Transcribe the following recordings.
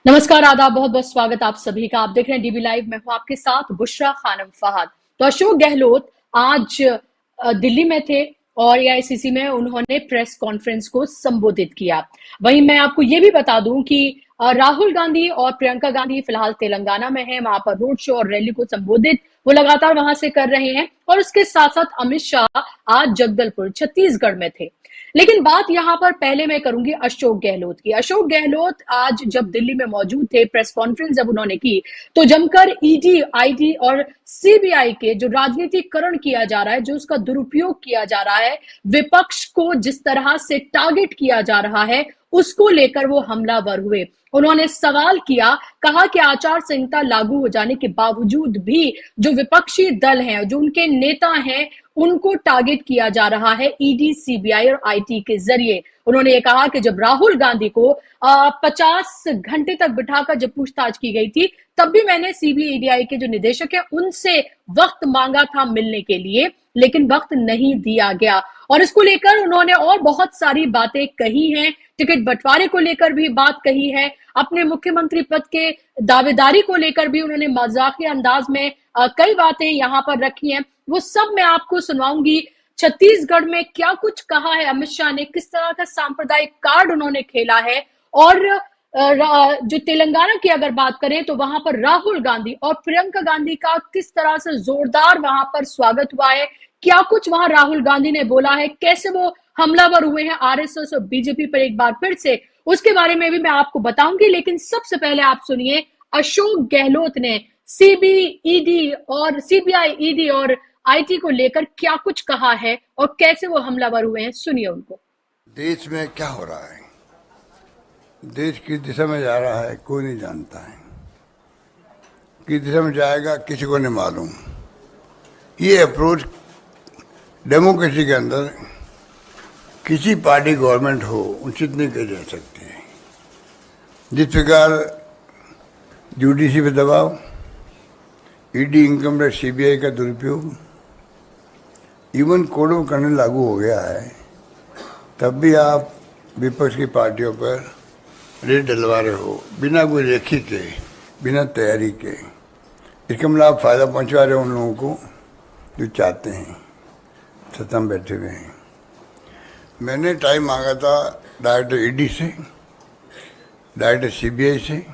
नमस्कार, आदाब, बहुत बहुत स्वागत आप सभी का। आप देख रहे हैं डीबी लाइव। मैं हूं आपके साथ बुशरा खानम फहद। तो अशोक गहलोत आज दिल्ली में थे और एआईसीसी में उन्होंने प्रेस कॉन्फ्रेंस को संबोधित किया। वहीं मैं आपको ये भी बता दूं कि राहुल गांधी और प्रियंका गांधी फिलहाल तेलंगाना में हैं। वहां पर रोड शो और रैली को संबोधित वो लगातार वहां से कर रहे हैं और उसके साथ साथ अमित शाह आज जगदलपुर छत्तीसगढ़ में थे। लेकिन बात यहां पर पहले मैं करूंगी अशोक गहलोत की। अशोक गहलोत आज जब दिल्ली में मौजूद थे, प्रेस कॉन्फ्रेंस जब उन्होंने की, तो जमकर ईडी, आईटी और सीबीआई के जो राजनीतिकरण किया जा रहा है, जो उसका दुरुपयोग किया जा रहा है, विपक्ष को जिस तरह से टारगेट किया जा रहा है, उसको लेकर वो हमलावर हुए। उन्होंने सवाल किया, कहा कि आचार संहिता लागू हो जाने के बावजूद भी जो विपक्षी दल हैं, जो उनके नेता हैं, उनको टारगेट किया जा रहा है ईडी, सीबीआई और आईटी के जरिए। उन्होंने ये कहा कि जब राहुल गांधी को 50 घंटे तक बिठाकर जब पूछताछ की गई थी, तब भी मैंने सीबीआई ईडीआई के जो निदेशक है उनसे वक्त मांगा था मिलने के लिए, लेकिन वक्त नहीं दिया गया। और इसको लेकर उन्होंने और बहुत सारी बातें कही हैं। टिकट बंटवारे को लेकर भी बात कही है, अपने मुख्यमंत्री पद के दावेदारी को लेकर भी उन्होंने मजाकिया अंदाज में कई बातें यहां पर रखी हैं। वो सब मैं आपको सुनाऊंगी। छत्तीसगढ़ में क्या कुछ कहा है अमित शाह ने, किस तरह का सांप्रदायिक कार्ड उन्होंने खेला है, और जो तेलंगाना की अगर बात करें तो वहां पर राहुल गांधी और प्रियंका गांधी का किस तरह से जोरदार वहां पर स्वागत हुआ है, क्या कुछ वहां राहुल गांधी ने बोला है, कैसे वो हमलावर हुए हैं आरएसएस और बीजेपी पर एक बार फिर से, उसके बारे में भी मैं आपको बताऊंगी। लेकिन सबसे पहले आप सुनिए अशोक गहलोत ने सीबीआई, ईडी और आईटी को लेकर क्या कुछ कहा है और कैसे वो हमलावर हुए हैं। सुनिए उनको। देश में क्या हो रहा है, देश किस दिशा में जा रहा है, कोई नहीं जानता है। किस दिशा में जाएगा किसी को नहीं मालूम। ये अप्रोच डेमोक्रेसी के अंदर किसी पार्टी गवर्नमेंट हो उचित नहीं कही जा सकती है। जिस प्रकार जुडिशरी पे दबाव, ईडी, इनकम टैक्स, सीबीआई का दुरुपयोग, इवन कोड ऑफ कंडक्ट लागू हो गया है, तब भी आप विपक्ष की पार्टियों पर रेड डलवा रहे हो बिना कोई रेखी के, बिना तैयारी के। इसका मतलब आप फायदा पहुंचा रहे हो उन लोगों को जो चाहते हैं, सत्ता में बैठे हुए हैं। मैंने टाइम मांगा था डायरेक्टर ईडी से, डायरेक्टर सीबीआई से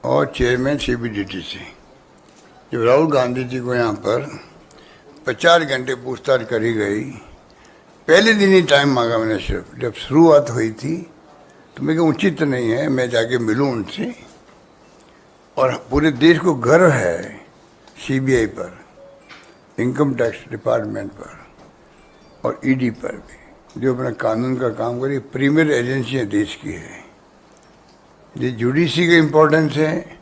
और चेयरमैन सीबीडीटी से। जब राहुल गांधी जी को यहाँ पर 50 घंटे पूछताछ करी गई, पहले दिन ही टाइम मांगा मैंने। सिर्फ जब शुरुआत हुई थी तो मैं उचित नहीं है मैं जाके मिलूं उनसे। और पूरे देश को गर्व है सीबीआई पर, इनकम टैक्स डिपार्टमेंट पर और ईडी पर भी, जो अपना कानून का काम करी। प्रीमियर एजेंसियां देश की है। ये जुडिशरी का इम्पोर्टेंस है,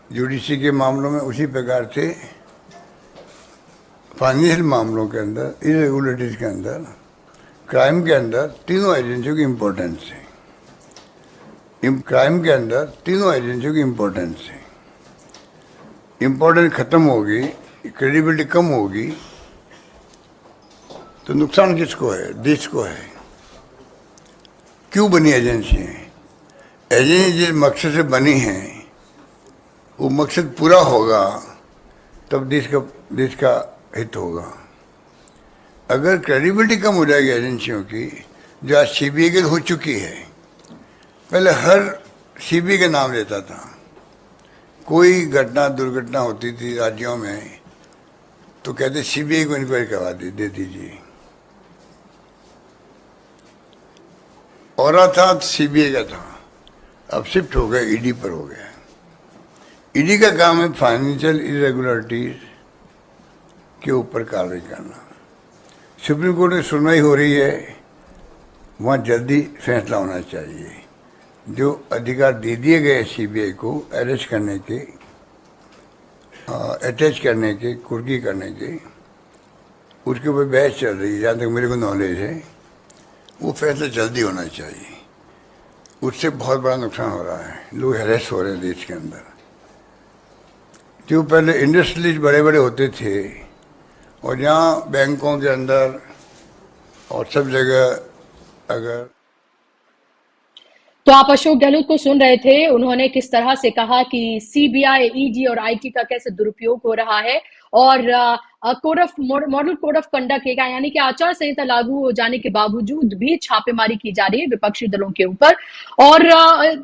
जुडिशरी के मामलों में उसी प्रकार से फाइनेंशियल मामलों के अंदर, इरेगुलरिटीज के अंदर, क्राइम के अंदर तीनों एजेंसियों की इम्पोर्टेंस है। क्राइम के अंदर तीनों एजेंसियों की इम्पोर्टेंस है। इम्पोर्टेंस खत्म होगी, क्रेडिबिलिटी कम होगी, तो नुकसान किसको है? देश को है। क्यों बनी एजेंसी है? एजेंसी जिस मकसद से बनी है वो मकसद पूरा होगा तब देश का हित होगा। अगर क्रेडिबिलिटी कम हो जाएगी एजेंसियों की, जो आज सीबीआई की हो चुकी है। पहले हर सीबीआई का नाम लेता था। कोई घटना दुर्घटना होती थी राज्यों में तो कहते सीबीआई को इंक्वायरी करवा दे दीजिए। और था सीबीआई का था, अब शिफ्ट हो गया ईडी पर हो गया। ईडी का काम है फाइनेंशियल इरेगुलरिटीज के ऊपर कार्रवाई करना। सुप्रीम कोर्ट में सुनवाई हो रही है, वहाँ जल्दी फैसला होना चाहिए। जो अधिकार दे दिए गए सीबीआई को अरेस्ट करने के, अटैच करने के, कुर्की करने के, उसके ऊपर बहस चल रही है। जहाँ तक मेरे को नॉलेज है वो फैसला जल्दी होना चाहिए। उससे बहुत बड़ा नुकसान हो रहा है, लोग हैरेस हो रहे हैं देश के अंदर। जो पहले इंडस्ट्रियलिस्ट बड़े बड़े होते थे और जहाँ बैंकों के अंदर और सब जगह अगर तो आप अशोक गहलोत को सुन रहे थे। उन्होंने किस तरह से कहा कि सीबीआई, ईडी और आईटी का कैसे दुरुपयोग हो रहा है और मॉडल कोड ऑफ कंडक्ट है, यानी कि आचार संहिता लागू हो जाने के बावजूद भी छापेमारी की जा रही है विपक्षी दलों के ऊपर। और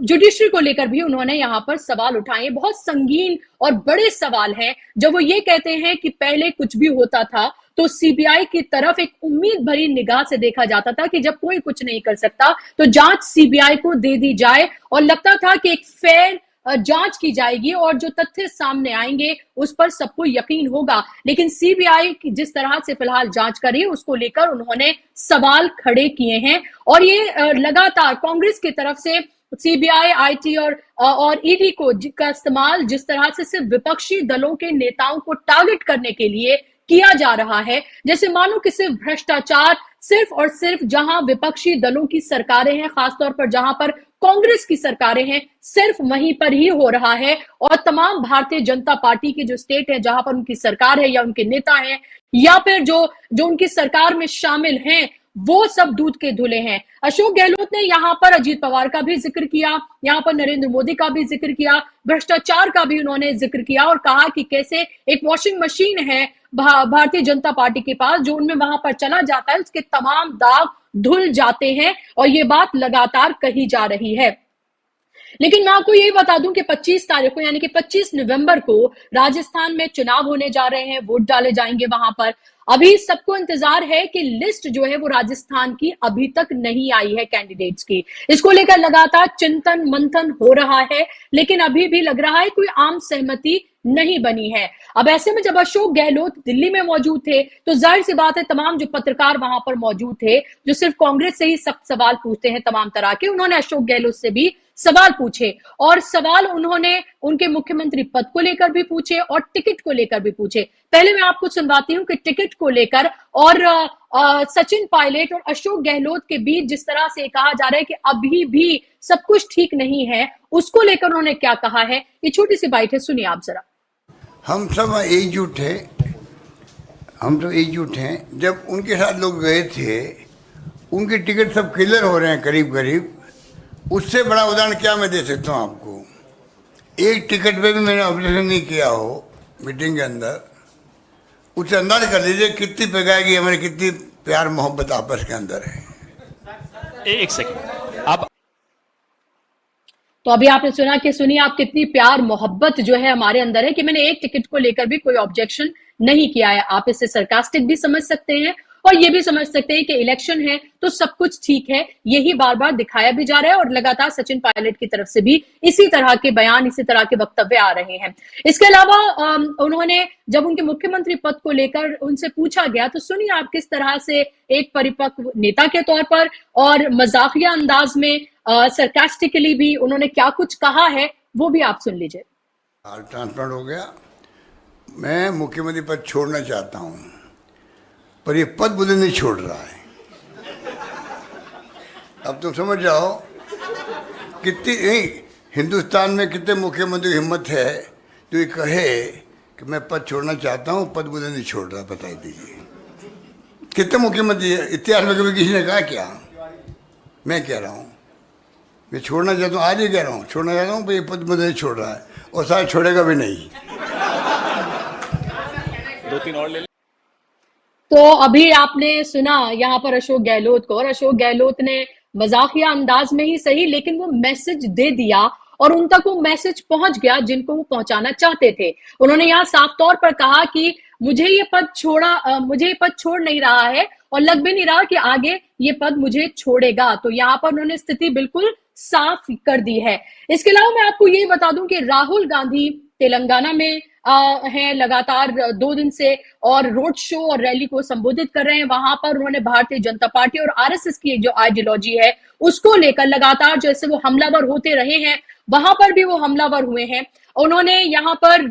जुडिशरी को लेकर भी उन्होंने यहाँ पर सवाल उठाए, बहुत संगीन और बड़े सवाल हैं। जब वो ये कहते हैं कि पहले कुछ भी होता था तो सीबीआई की तरफ एक उम्मीद भरी निगाह से देखा जाता था कि जब कोई कुछ नहीं कर सकता तो जांच सीबीआई को दे दी जाए, और लगता था कि एक फेयर जांच की जाएगी और जो तथ्य सामने आएंगे उस पर सबको यकीन होगा। लेकिन सीबीआई जिस तरह से फिलहाल जांच कर रही है उसको लेकर उन्होंने सवाल खड़े किए हैं। और ये लगातार कांग्रेस की तरफ से सीबीआई, आईटी और ईडी को का इस्तेमाल जिस तरह से सिर्फ विपक्षी दलों के नेताओं को टारगेट करने के लिए किया जा रहा है, जैसे मानो कि सिर्फ भ्रष्टाचार सिर्फ और सिर्फ जहां विपक्षी दलों की सरकारें हैं, खासतौर पर जहां पर कांग्रेस की सरकारें हैं, सिर्फ वहीं पर ही हो रहा है। और तमाम भारतीय जनता पार्टी के जो स्टेट है जहां पर उनकी सरकार है या उनके नेता हैं या फिर जो उनकी सरकार में शामिल हैं, वो सब दूध के धुले हैं। अशोक गहलोत ने यहाँ पर अजीत पवार का भी जिक्र किया, यहाँ पर नरेंद्र मोदी का भी जिक्र किया, भ्रष्टाचार का भी उन्होंने जिक्र किया और कहा कि कैसे एक वॉशिंग मशीन है भारतीय जनता पार्टी के पास, जो उनमें वहां पर चला जाता है उसके तमाम दाग धुल जाते हैं। और ये बात लगातार कही जा रही है। लेकिन मैं आपको यही बता दूं कि 25 तारीख को यानी कि 25 नवंबर को राजस्थान में चुनाव होने जा रहे हैं, वोट डाले जाएंगे वहां पर। अभी सबको इंतजार है कि लिस्ट जो है वो राजस्थान की अभी तक नहीं आई है कैंडिडेट्स की। इसको लेकर लगातार चिंतन मंथन हो रहा है, लेकिन अभी भी लग रहा है कोई आम सहमति नहीं बनी है। अब ऐसे में जब अशोक गहलोत दिल्ली में मौजूद थे तो जाहिर सी बात है तमाम जो पत्रकार वहां पर मौजूद थे, जो सिर्फ कांग्रेस से ही सब सवाल पूछते हैं तमाम तरह के, उन्होंने अशोक गहलोत से भी सवाल पूछे। और सवाल उन्होंने उनके मुख्यमंत्री पद को लेकर भी पूछे और टिकट को लेकर भी पूछे। पहले मैं आपको सुनवाती हूं कि टिकट को लेकर और सचिन पायलट और अशोक गहलोत के बीच जिस तरह से कहा जा रहा है कि अभी भी सब कुछ ठीक नहीं है, उसको लेकर उन्होंने क्या कहा है। ये छोटी सी बाइट है, सुनिए आप जरा। हम सब एकजुट है, हम तो एकजुट हैं। जब उनके साथ लोग गए थे, उनके टिकट सब क्लियर हो रहे हैं करीब करीब। उससे बड़ा उदाहरण क्या मैं दे सकता हूँ आपको। एक टिकट पे भी मैंने ऑब्जर्वेशन नहीं किया हो मीटिंग के अंदर, उससे अंदाज कर लीजिए कितनी पेगाएगी हमारी, कितनी प्यार मोहब्बत आपस के अंदर है। एक सेकंड आप तो अभी आपने सुना कि सुनिए आप कितनी प्यार मोहब्बत जो है हमारे अंदर है कि मैंने एक टिकट को लेकर भी कोई ऑब्जेक्शन नहीं किया है। आप इसे सरकास्टिक भी समझ सकते हैं और ये भी समझ सकते हैं कि इलेक्शन है तो सब कुछ ठीक है, यही बार बार दिखाया भी जा रहा है। और लगातार सचिन पायलट की तरफ से भी इसी तरह के बयान, इसी तरह के वक्तव्य आ रहे हैं। इसके अलावा उन्होंने जब उनके मुख्यमंत्री पद को लेकर उनसे पूछा गया तो सुनिए आप किस तरह से एक परिपक्व नेता के तौर पर और मजाकिया अंदाज में सरकास्टिकली भी उन्होंने क्या कुछ कहा है, वो भी आप सुन लीजिए। ट्रांसप्लांट हो गया, मैं मुख्यमंत्री पद छोड़ना चाहता हूं, पर ये पद मुझे नहीं छोड़ रहा है। अब तुम समझ जाओ कितनी नहीं हिंदुस्तान में कितने मुख्यमंत्री की हिम्मत है जो ये कहे कि मैं पद छोड़ना चाहता हूं, पद मुझे नहीं छोड़ रहा। बता दीजिए कितने मुख्यमंत्री है इतिहास में, कभी किसी ने कहा क्या? मैं कह रहा हूं मैं छोड़ना चाहता हूं, आज ही कह रहा हूं छोड़ना चाहता हूं, पर ये पद मुझे नहीं छोड़ रहा है और शायद छोड़ेगा भी नहीं। 2-3 और ले। तो अभी आपने सुना यहाँ पर अशोक गहलोत को, और अशोक गहलोत ने मजाकिया अंदाज में ही सही लेकिन वो मैसेज दे दिया और उन तक वो मैसेज पहुंच गया जिनको वो पहुंचाना चाहते थे। उन्होंने यहाँ साफ तौर पर कहा कि मुझे ये पद छोड़ नहीं रहा है और लग भी नहीं रहा कि आगे ये पद मुझे छोड़ेगा। तो यहाँ पर उन्होंने स्थिति बिल्कुल साफ कर दी है। इसके अलावा मैं आपको ये बता दूं कि राहुल गांधी तेलंगाना में हैं लगातार 2 दिन से और रोड शो और रैली को संबोधित कर रहे हैं। वहां पर उन्होंने भारतीय जनता पार्टी और आरएसएस की जो आइडियोलॉजी है उसको लेकर लगातार जैसे वो हमलावर होते रहे हैं, वहां पर भी वो हमलावर हुए हैं। उन्होंने यहाँ पर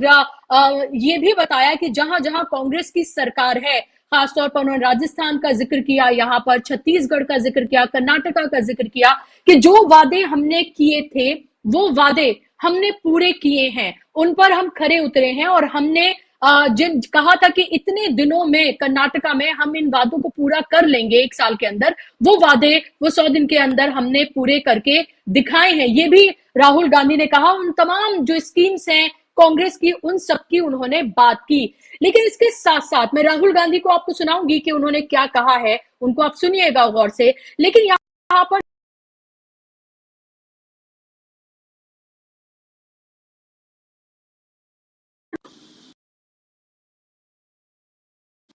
ये भी बताया कि जहां जहां कांग्रेस की सरकार है, खासतौर पर उन्होंने राजस्थान का जिक्र किया, यहाँ पर छत्तीसगढ़ का जिक्र किया, कर्नाटका का जिक्र किया कि जो वादे हमने किए थे वो वादे हमने पूरे किए हैं, उन पर हम खरे उतरे हैं और हमने जिन कहा था कि इतने दिनों में कर्नाटका में हम इन वादों को पूरा कर लेंगे 1 साल के अंदर, वो वादे वो 100 दिन के अंदर हमने पूरे करके दिखाए हैं। ये भी राहुल गांधी ने कहा। उन तमाम जो स्कीम्स हैं कांग्रेस की, उन सबकी उन्होंने बात की। लेकिन इसके साथ साथ मैं राहुल गांधी को आपको सुनाऊंगी कि उन्होंने क्या कहा है, उनको आप सुनिएगा गौर से। लेकिन यहाँ पर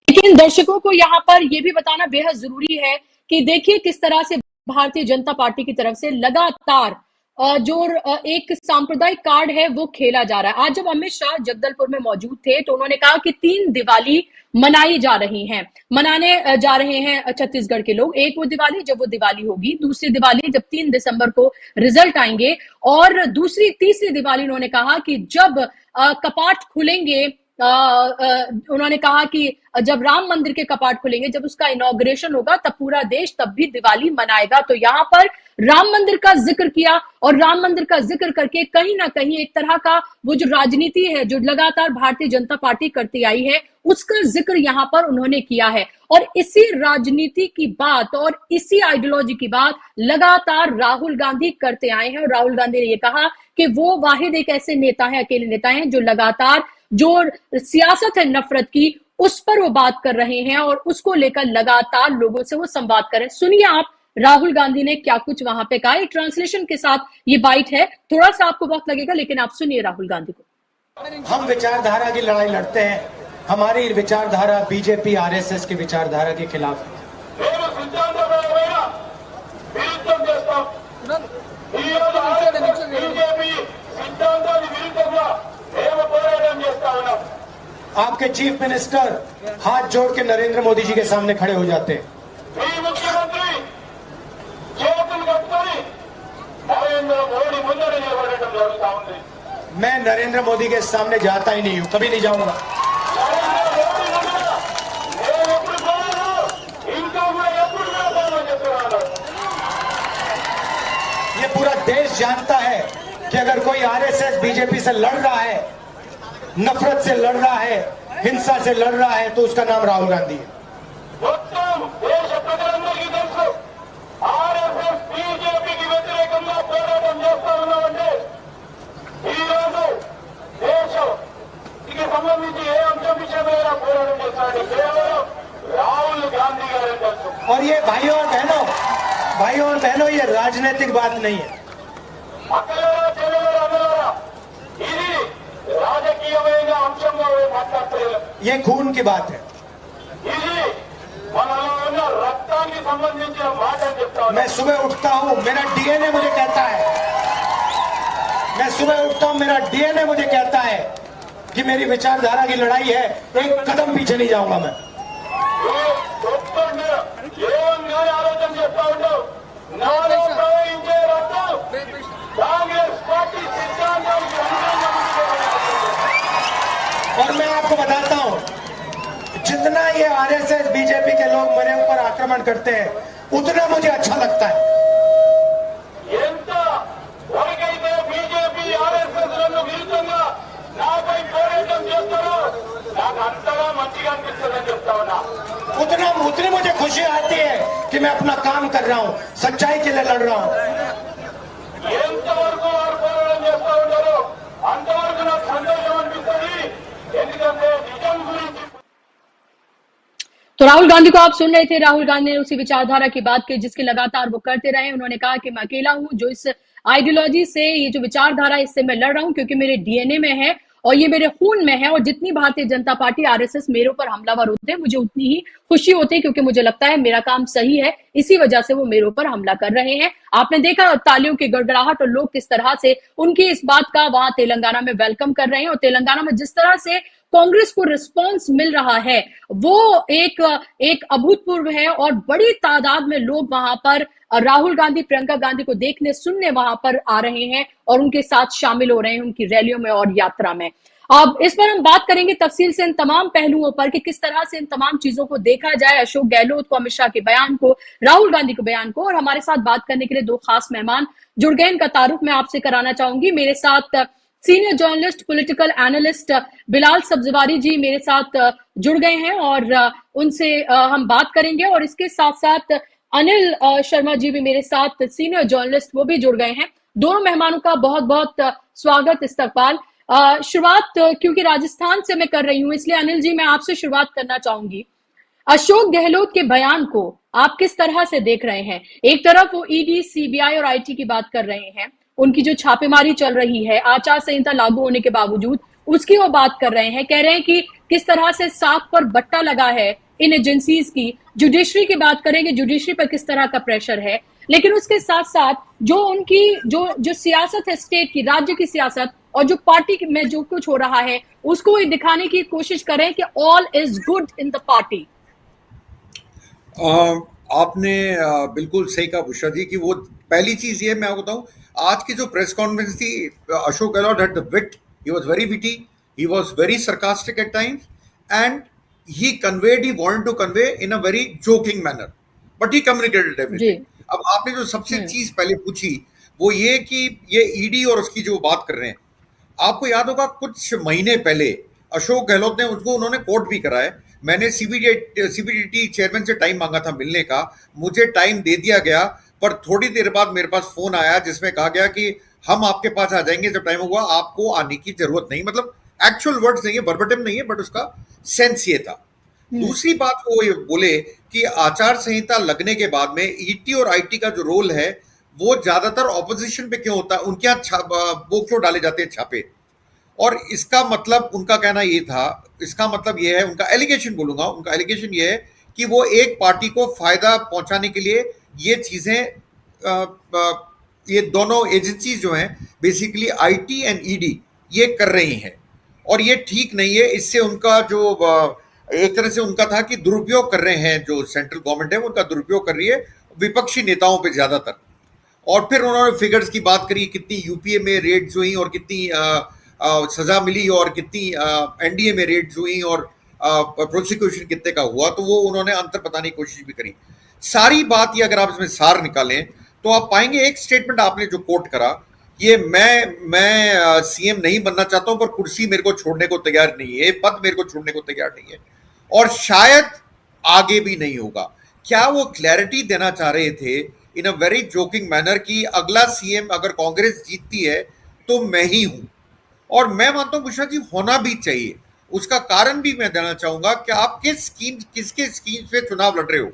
लेकिन दर्शकों को यहाँ पर यह भी बताना बेहद जरूरी है कि देखिए किस तरह से भारतीय जनता पार्टी की तरफ से लगातार जो एक सांप्रदायिक कार्ड है वो खेला जा रहा है। आज जब अमित शाह जगदलपुर में मौजूद थे तो उन्होंने कहा कि 3 दिवाली मनाई जा रही हैं, मनाने जा रहे हैं छत्तीसगढ़ के लोग। एक वो दिवाली जब वो दिवाली होगी, दूसरी दिवाली जब 3 दिसंबर को रिजल्ट आएंगे, और तीसरी दिवाली उन्होंने कहा कि जब कपाट खुलेंगे। उन्होंने कहा कि जब राम मंदिर के कपाट खुलेंगे, जब उसका इनॉग्रेशन होगा, तब पूरा देश तब भी दिवाली मनाएगा। तो यहाँ पर राम मंदिर का जिक्र किया, और राम मंदिर का जिक्र करके कहीं ना कहीं एक तरह का वो जो राजनीति है जो लगातार भारतीय जनता पार्टी करती आई है, उसका जिक्र यहाँ पर उन्होंने किया है। और इसी राजनीति की बात और इसी आइडियोलॉजी की बात लगातार राहुल गांधी करते आए हैं। और राहुल गांधी ने यह कहा कि वो वाहिद एक ऐसे नेता है, अकेले नेता हैं, जो लगातार जो सियासत है नफरत की, उस पर वो बात कर रहे हैं और उसको लेकर लगातार लोगों से वो संवाद कर रहे हैं। सुनिए आप राहुल गांधी ने क्या कुछ वहां पे कहा। ट्रांसलेशन के साथ ये बाइट है, थोड़ा सा आपको वक्त लगेगा, लेकिन आप सुनिए राहुल गांधी को। हम विचारधारा की लड़ाई लड़ते हैं। हमारी विचारधारा बीजेपी आरएसएस की विचारधारा के खिलाफ है। आपके चीफ मिनिस्टर हाथ जोड़ के नरेंद्र मोदी जी के सामने खड़े हो जाते हैं। मैं नरेंद्र मोदी के सामने जाता ही नहीं हूं, कभी नहीं जाऊंगा। ये पूरा देश जानता है कि अगर कोई आरएसएस बीजेपी से लड़ रहा है, नफरत से लड़ रहा है, हिंसा से लड़ रहा है, तो उसका नाम राहुल गांधी है। और ये भाइयों और बहनों, ये राजनीतिक बात नहीं है। ये खून की बात है। मैं सुबह उठता हूं, मेरा डीएनए मुझे कहता है, मेरा डीएनए मुझे कहता है कि मेरी विचारधारा की लड़ाई है, एक कदम पीछे नहीं जाऊंगा मैं। और मैं आपको बताता हूं, जितना ये आरएसएस बीजेपी के लोग मेरे ऊपर आक्रमण करते हैं, उतना मुझे अच्छा लगता है। उतनी मुझे खुशी आती है कि मैं अपना काम कर रहा हूं, सच्चाई के लिए लड़ रहा हूं। तो राहुल गांधी को आप सुन रहे थे। राहुल गांधी ने उसी विचारधारा की बात की जिसकी लगातार वो करते रहे। उन्होंने कहा कि मैं अकेला हूं जो इस आइडियोलॉजी से, ये जो विचारधारा, इससे मैं लड़ रहा हूं क्योंकि मेरे डीएनए में है और ये मेरे खून में है। और जितनी भारतीय जनता पार्टी आरएसएस मेरे ऊपर हमलावर होते हैं, मुझे उतनी ही खुशी होती है क्योंकि मुझे लगता है मेरा काम सही है, इसी वजह से वो मेरे ऊपर हमला कर रहे हैं। आपने देखा तालियों की गड़गड़ाहट और लोग किस तरह से उनकी इस बात का वहां तेलंगाना में वेलकम कर रहे हैं। और तेलंगाना में जिस तरह से कांग्रेस को रिस्पांस मिल रहा है वो एक अभूतपूर्व है और बड़ी तादाद में लोग वहां पर राहुल गांधी, प्रियंका गांधी को देखने सुनने वहां पर आ रहे हैं और उनके साथ शामिल हो रहे हैं उनकी रैलियों में और यात्रा में। अब इस पर हम बात करेंगे तफसील से इन तमाम पहलुओं पर कि किस तरह से इन तमाम चीजों को देखा जाए, अशोक गहलोत को, अमित शाह के बयान को, राहुल गांधी के बयान को। और हमारे साथ बात करने के लिए 2 खास मेहमान जुड़ गए। इनका तारुफ मैं आपसे कराना चाहूंगी। मेरे साथ senior journalist, political analyst Bilal Sabzwari ji मेरे साथ जुड़ गए हैं और उनसे हम बात करेंगे। और इसके साथ साथ अनिल शर्मा जी भी मेरे साथ, सीनियर जर्नलिस्ट, वो भी जुड़ गए हैं। दोनों मेहमानों का बहुत बहुत स्वागत, इस्तकबाल। शुरुआत क्योंकि राजस्थान से मैं कर रही हूँ, इसलिए अनिल जी मैं आपसे शुरुआत करना चाहूंगी। अशोक गहलोत के बयान को आप किस तरह से देख रहे हैं? एक तरफ वो ईडी, सीबीआई और आईटी की बात कर रहे हैं, उनकी जो छापेमारी चल रही है आचार संहिता लागू होने के बावजूद, उसकी वो बात कर रहे हैं, कह रहे हैं कि किस तरह से साख पर बट्टा लगा है इन एजेंसीज की। जुडिशरी की बात करेंगे, जुडिशरी पर किस तरह का प्रेशर है, लेकिन उसके साथ साथ जो उनकी जो सियासत है स्टेट की, राज्य की सियासत, और जो पार्टी में जो कुछ हो रहा है उसको दिखाने की कोशिश करें कि all is good in the party. आपने बिल्कुल सही कहा बुशरा जी कि वो पहली चीज ये मैं आपको बताऊं, आज की जो प्रेस कॉन्फ्रेंस थी, Ashok Gehlot had the wheat, he was very witty, he was very sarcastic at times, and he conveyed, he wanted to convey in a very joking manner, but he communicated everything. अब आपने जो सबसे चीज पहले पूछी वो ये कि ये ईडी और उसकी जो बात कर रहे हैं, आपको याद होगा कुछ महीने पहले अशोक गहलोत ने उन्होंने कोर्ट भी करा है। मैंने सीबीडीटी चेयरमैन से टाइम मांगा था मिलने का, मुझे टाइम दे दिया गया, पर थोड़ी देर बाद मेरे पास फोन आया जिसमें कहा गया कि हम आपके पास आ जाएंगे जब टाइम होगा, आपको आने की जरूरत नहीं। मतलब एक्चुअल वर्ड्स नहीं है, वर्बेटिम नहीं है, बट उसका सेंस ये था। दूसरी बात वो ये बोले कि आचार संहिता लगने के बाद में ईटी और आईटी का जो रोल है वो ज्यादातर ऑपोजिशन पे क्यों होता है, उनके यहाँ वो क्यों डाले जाते हैं छापे। और इसका मतलब उनका कहना ये था, इसका मतलब ये है, उनका एलिगेशन बोलूंगा, उनका एलिगेशन ये है कि वो एक पार्टी को फायदा पहुंचाने के लिए ये चीजें, ये दोनों एजेंसीज जो हैं बेसिकली आईटी एंड ईडी ये कर रही हैं, और ये ठीक नहीं है। इससे उनका जो एक तरह से उनका था कि दुरुपयोग कर रहे हैं, जो सेंट्रल गवर्नमेंट है उनका दुरुपयोग कर रही है विपक्षी नेताओं पे ज्यादातर। और फिर उन्होंने फिगर्स की बात करी, कितनी यूपीए में रेड्स हुई और कितनी सजा मिली और कितनी एनडीए में रेड्स हुई और प्रोसिक्यूशन कितने का हुआ, तो वो उन्होंने अंतर बताने की कोशिश भी करी। सारी बात ये अगर आप इसमें सार निकालें तो आप पाएंगे, एक स्टेटमेंट आपने जो कोट करा, ये मैं सीएम नहीं बनना चाहता हूं पर कुर्सी मेरे को छोड़ने को तैयार नहीं है, पद मेरे को छोड़ने को तैयार नहीं है, और शायद आगे भी नहीं होगा। क्या वो क्लैरिटी देना चाह रहे थे इन अ वेरी जोकिंग मैनर कि अगला सीएम अगर कांग्रेस जीतती है तो मैं ही हूं? और मैं मानता हूं बुशरा जी होना भी चाहिए। उसका कारण भी मैं देना चाहूंगा कि आप किसके स्कीम्स पे चुनाव लड़ रहे हो।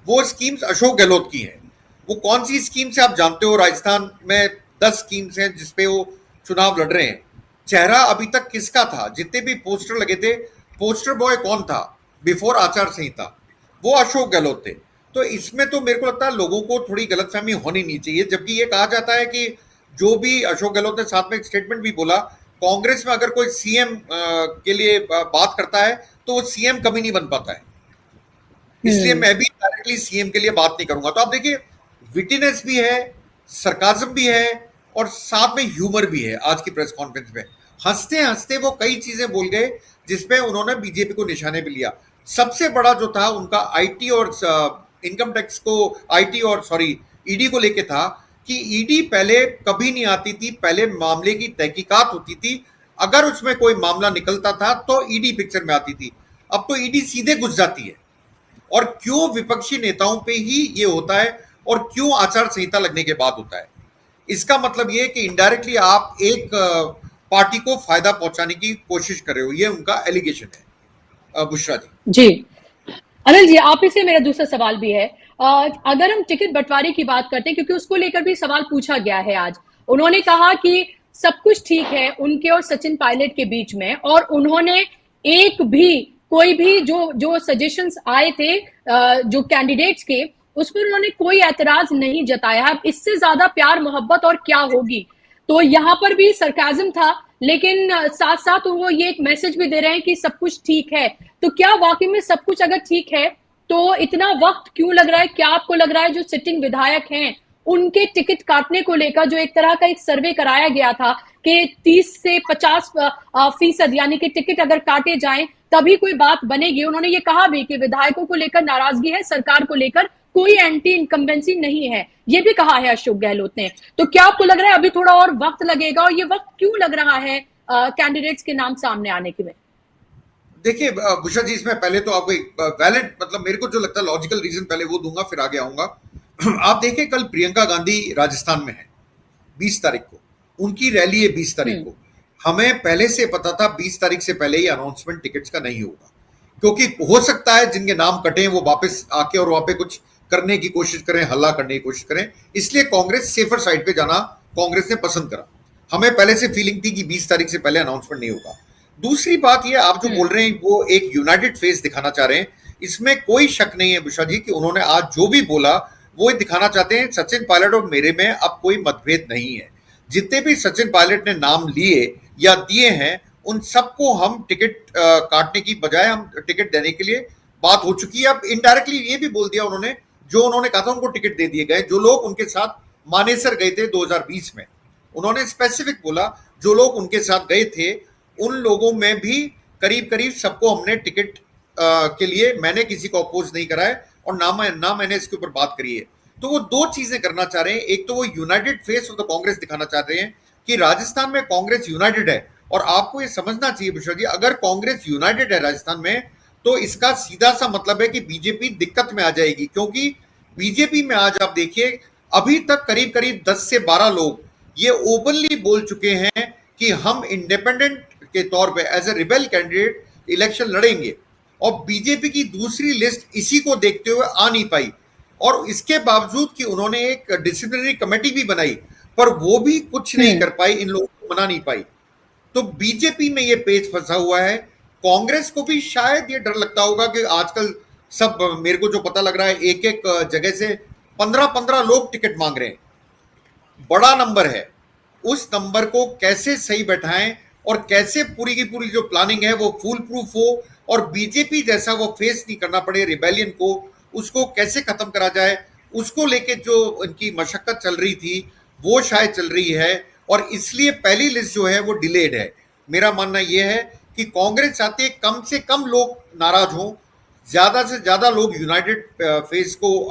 वो स्कीम्स अशोक गहलोत की हैं। वो कौन सी स्कीम से आप जानते हो? राजस्थान में 10 स्कीम्स हैं जिसपे वो चुनाव लड़ रहे हैं। चेहरा अभी तक किसका था? जितने भी पोस्टर लगे थे, पोस्टर बॉय कौन था बिफोर आचार संहिता? वो अशोक गहलोत थे। तो इसमें तो मेरे को लगता है लोगों को थोड़ी गलतफहमी होनी नहीं चाहिए। जबकि ये कहा जाता है कि जो भी अशोक गहलोत ने साथ में एक स्टेटमेंट भी बोला, कांग्रेस में अगर कोई सीएम के लिए बात करता है तो वो सीएम कभी नहीं बन पाता है। इसलिए मैं भी डायरेक्टली सीएम के लिए बात नहीं करूंगा। तो आप देखिए, विटीनेस भी है, सरकाजम भी है और साथ में ह्यूमर भी है। आज की प्रेस कॉन्फ्रेंस में हंसते हंसते वो कई चीजें बोल गए जिसमें उन्होंने बीजेपी को निशाने पे लिया। सबसे बड़ा जो था उनका आईटी और इनकम टैक्स को, ईडी को लेके था कि ईडी पहले कभी नहीं आती थी, पहले मामले की तहकीकात होती थी, अगर उसमें कोई मामला निकलता था तो ईडी पिक्चर में आती थी। अब तो ईडी सीधे घुस जाती है। और क्यों विपक्षी नेताओं पे ही ये होता है और क्यों आचार संहिता लगने के बाद होता है? इसका मतलब ये कि इनडायरेक्टली आप एक पार्टी को फायदा पहुंचाने की कोशिश कर रहे हो, ये उनका एलिगेशन है। बुशरा जी। अनिल जी, आप ही से मेरा दूसरा सवाल भी है। अगर हम टिकट बंटवारे की बात करते हैं, क्योंकि उसको लेकर भी सवाल पूछा गया है आज, उन्होंने कहा कि सब कुछ ठीक है उनके और सचिन पायलट के बीच में, और उन्होंने एक भी कोई भी जो सजेशंस आए थे जो कैंडिडेट्स के, उस पर उन्होंने कोई ऐतराज नहीं जताया। अब इससे ज्यादा प्यार मोहब्बत और क्या होगी? तो यहाँ पर भी सरकाजम था, लेकिन साथ साथ वो ये एक मैसेज भी दे रहे हैं कि सब कुछ ठीक है। तो क्या वाकई में सब कुछ अगर ठीक है तो इतना वक्त क्यों लग रहा है? क्या आपको लग रहा है जो सिटिंग विधायक हैं उनके टिकट काटने को लेकर, जो एक तरह का एक सर्वे कराया गया था कि 30 से 50% यानी कि टिकट अगर काटे जाएं तभी कोई बात बनेगी, उन्होंने ये कहा भी कि विधायकों को लेकर नाराजगी है, सरकार को लेकर कोई एंटी इनकम्बेंसी नहीं है, ये भी कहा है अशोक गहलोत ने। तो क्या आपको लग रहा है अभी थोड़ा और वक्त लगेगा, और ये वक्त क्यों लग रहा है कैंडिडेट्स के नाम सामने आने के में? देखिए बुशा जी, इसमें पहले तो आपको एक वैलिड, मतलब मेरे को जो लगता है लॉजिकल रीजन पहले वो दूंगा, फिर आगे आऊंगा। आप देखिए, कल प्रियंका गांधी राजस्थान में है 20 तारीख को, उनकी रैली है 20 तारीख को। हमें पहले से पता था 20 तारीख से पहले ही अनाउंसमेंट टिकट्स का नहीं होगा, क्योंकि हो सकता है जिनके नाम कटे वो वापस आके और वहां पे कुछ करने की कोशिश करें, हल्ला करने की कोशिश करें, इसलिए कांग्रेस सेफर साइड पे जाना कांग्रेस ने पसंद करा। हमें पहले से फीलिंग थी कि 20 तारीख से पहले अनाउंसमेंट नहीं होगा। दूसरी बात ये, आप जो बोल रहे हैं वो एक यूनाइटेड फेस दिखाना चाह रहे हैं, इसमें कोई शक नहीं है बुशा जी कि उन्होंने आज जो भी बोला वो दिखाना चाहते हैं सचिन पायलट और मेरे में अब कोई मतभेद नहीं है। जितने भी सचिन पायलट ने नाम लिए या दिए हैं, उन सबको हम टिकट काटने की बजाय हम टिकट देने के लिए बात हो चुकी है। अब इनडायरेक्टली ये भी बोल दिया उन्होंने, जो उन्होंने कहा था उनको टिकट दे दिए गए। जो लोग उनके साथ मानेसर गए थे 2020 में, उन्होंने स्पेसिफिक बोला जो लोग उनके साथ गए थे उन लोगों में भी करीब करीब सबको हमने टिकट के लिए, मैंने किसी को अपोज नहीं करा है और ना मैंने इसके ऊपर बात करी है। तो वो दो चीजें करना चाह रहे हैं, एक तो वो United face of the Congress दिखाना चाहते हैं कि राजस्थान में कांग्रेस यूनाइटेड है। और आपको ये समझना चाहिए बुशरा जी, अगर कांग्रेस यूनाइटेड है राजस्थान में, तो इसका सीधा सा मतलब है कि बीजेपी दिक्कत में आ जाएगी, क्योंकि बीजेपी में आज आप देखिए अभी तक करीब करीब 10 से 12 लोग ये ओपनली बोल चुके हैं कि हम इंडिपेंडेंट के तौर पे as a rebel candidate election लड़ेंगे, और बीजेपी की दूसरी लिस्ट इसी को देखते हुए आ नहीं पाई। और इसके बावजूद कि उन्होंने एक डिसिप्लिनरी कमेटी भी बनाई, पर वो भी कुछ नहीं कर पाई, इन लोगों को मना नहीं पाई। तो बीजेपी में ये पेच फंसा हुआ है। कांग्रेस को भी शायद ये डर लगता होगा कि आजकल सब, मेरे को जो पता लग रहा है, एक एक जगह से 15-15 लोग टिकट मांग रहे हैं, बड़ा नंबर है। उस नंबर को कैसे सही बैठाएं और कैसे पूरी की पूरी जो प्लानिंग है वो फूल प्रूफ हो, और बीजेपी जैसा वो फेस नहीं करना पड़े रिबेलियन को, उसको कैसे खत्म करा जाए, उसको लेके जो इनकी मशक्कत चल रही थी वो शायद चल रही है। और इसलिए पहली लिस्ट जो है वो डिलेड है। मेरा मानना यह है कि कांग्रेस चाहती है कम से कम लोग नाराज हों, ज्यादा से ज्यादा लोग यूनाइटेड फेस को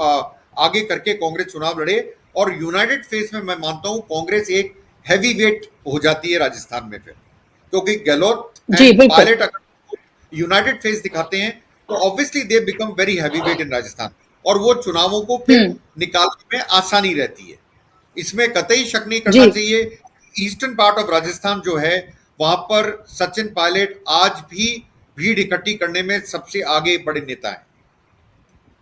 आगे करके कांग्रेस चुनाव लड़े। और यूनाइटेड फेस में मैं मानता हूं कांग्रेस एक हैवी वेट हो जाती है राजस्थान में फिर, क्योंकि गहलोत एंड पायलट अगर यूनाइटेड फेस दिखाते हैं तो obviously they become very heavy weight in Rajasthan, और वो चुनावों को फिर निकालने में आसानी रहती है। इसमें कतई शक नहीं करना चाहिए। ईस्टर्न पार्ट ऑफ राजस्थान जो है वहां पर सचिन पायलट आज भी भीड़ इकट्ठी करने में सबसे आगे बड़े नेता हैं,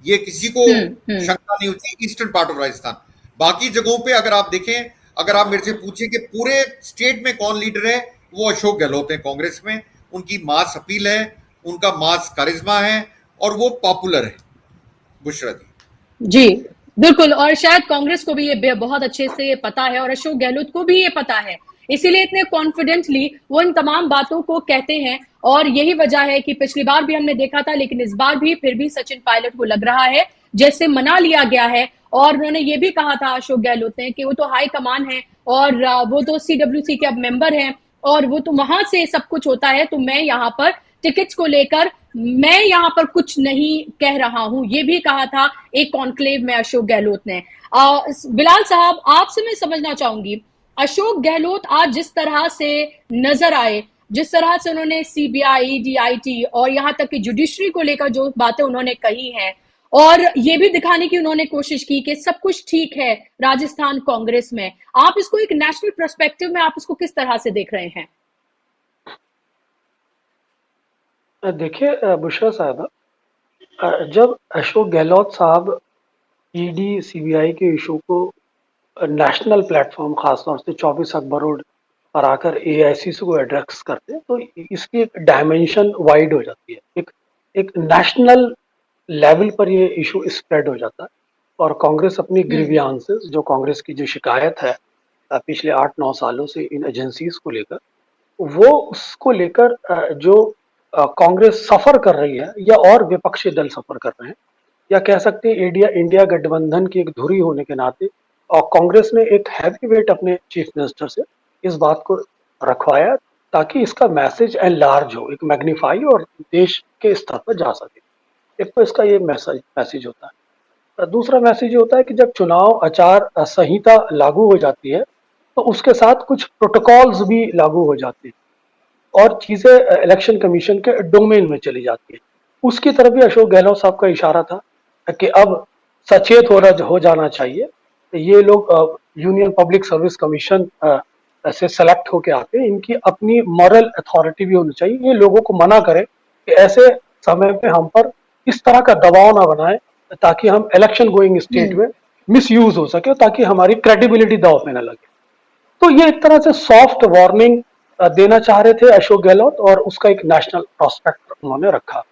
ये किसी को शंका नहीं होती। ईस्टर्न पार्ट ऑफ राजस्थान, बाकी जगहों पे अगर आप देखें, अगर आप मेरे से पूछें कि पूरे स्टेट में कौन लीडर है, वो अशोक गहलोत है कांग्रेस में। उनकी मास अपील है, उनका मास कारिश्मा है, और वो पॉपुलर है। बुशरा जी बिल्कुल, और शायद कांग्रेस को भी ये बहुत अच्छे से पता है और अशोक गहलोत को भी ये पता है, इसीलिए इतने कॉन्फिडेंटली वो इन तमाम बातों को कहते हैं। और यही वजह है कि पिछली बार भी हमने देखा था, लेकिन इस बार भी फिर भी सचिन पायलट को लग रहा है जैसे मना लिया गया है। और उन्होंने ये भी कहा था अशोक गहलोत ने कि वो तो हाई कमान है और वो तो CWC के अब मेंबर हैं और वो तो वहां से सब कुछ होता है, तो मैं यहाँ पर टिकट्स को लेकर मैं यहाँ पर कुछ नहीं कह रहा हूं, ये भी कहा था एक कॉन्क्लेव में अशोक गहलोत ने। बिलाल साहब, आपसे मैं समझना चाहूंगी, अशोक गहलोत आज जिस तरह से नजर आए, जिस तरह से उन्होंने CBI, DIT और यहाँ तक कि जुडिशरी को लेकर जो बातें उन्होंने कही हैं, और ये भी दिखाने की उन्होंने कोशिश की कि सब कुछ ठीक है राजस्थान कांग्रेस में, आप इसको एक नेशनल पर्सपेक्टिव में आप इसको किस तरह से देख रहे हैं? देखिए बुशरा साहब, जब अशोक गहलोत साहब ED CBI के इशू को नेशनल प्लेटफॉर्म, खासतौर से 24 अकबर रोड पर आकर AICC को एड्रेस करते हैं, तो इसकी एक डायमेंशन वाइड हो जाती है, एक नेशनल लेवल पर ये इशू स्प्रेड हो जाता है। और कांग्रेस अपनी ग्रीवियांसेस, जो कांग्रेस की जो शिकायत है पिछले 8-9 सालों से इन एजेंसीज को लेकर, वो उसको लेकर जो कांग्रेस सफर कर रही है या और विपक्षी दल सफर कर रहे हैं, या कह सकते हैं इंडिया गठबंधन की एक धुरी होने के नाते, और कांग्रेस ने एक हैवी वेट अपने चीफ मिनिस्टर से इस बात को रखवाया ताकि इसका मैसेज एनलार्ज हो, एक मैग्नीफाई और देश के स्तर पर जा सके। एक तो इसका ये मैसेज होता है। दूसरा मैसेज ये होता है कि जब चुनाव आचार संहिता लागू हो जाती है तो उसके साथ कुछ प्रोटोकॉल्स भी लागू हो जाते हैं और चीजें इलेक्शन कमीशन के डोमेन में चली जाती है। उसकी तरफ भी अशोक गहलोत साहब का इशारा था कि अब सचेत हो जाना चाहिए। ये लोग यूनियन पब्लिक सर्विस कमीशन से सेलेक्ट होके आते हैं, इनकी अपनी मॉरल अथॉरिटी भी होनी चाहिए। ये लोगों को मना करे कि ऐसे समय पे हम पर इस तरह का दबाव ना बनाए ताकि हम इलेक्शन गोइंग स्टेट में मिस यूज हो सके, ताकि हमारी क्रेडिबिलिटी दांव पे न लगे। तो ये एक तरह से सॉफ्ट वार्निंग देना चाह रहे थे अशोक गहलोत और उसका एक नेशनल प्रोस्पेक्ट उन्होंने रखा।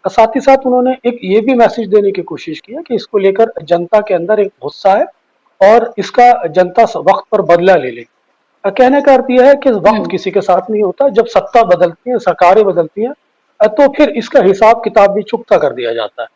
साथ ही साथ उन्होंने एक ये भी मैसेज देने की कोशिश की है कि इसको लेकर जनता के अंदर एक गुस्सा है और इसका जनता वक्त पर बदला ले ले। कहने का अर्थ यह है कि वक्त किसी के साथ नहीं होता, जब सत्ता बदलती है, सरकारें बदलती हैं, तो फिर इसका हिसाब किताब भी चुकता कर दिया जाता है।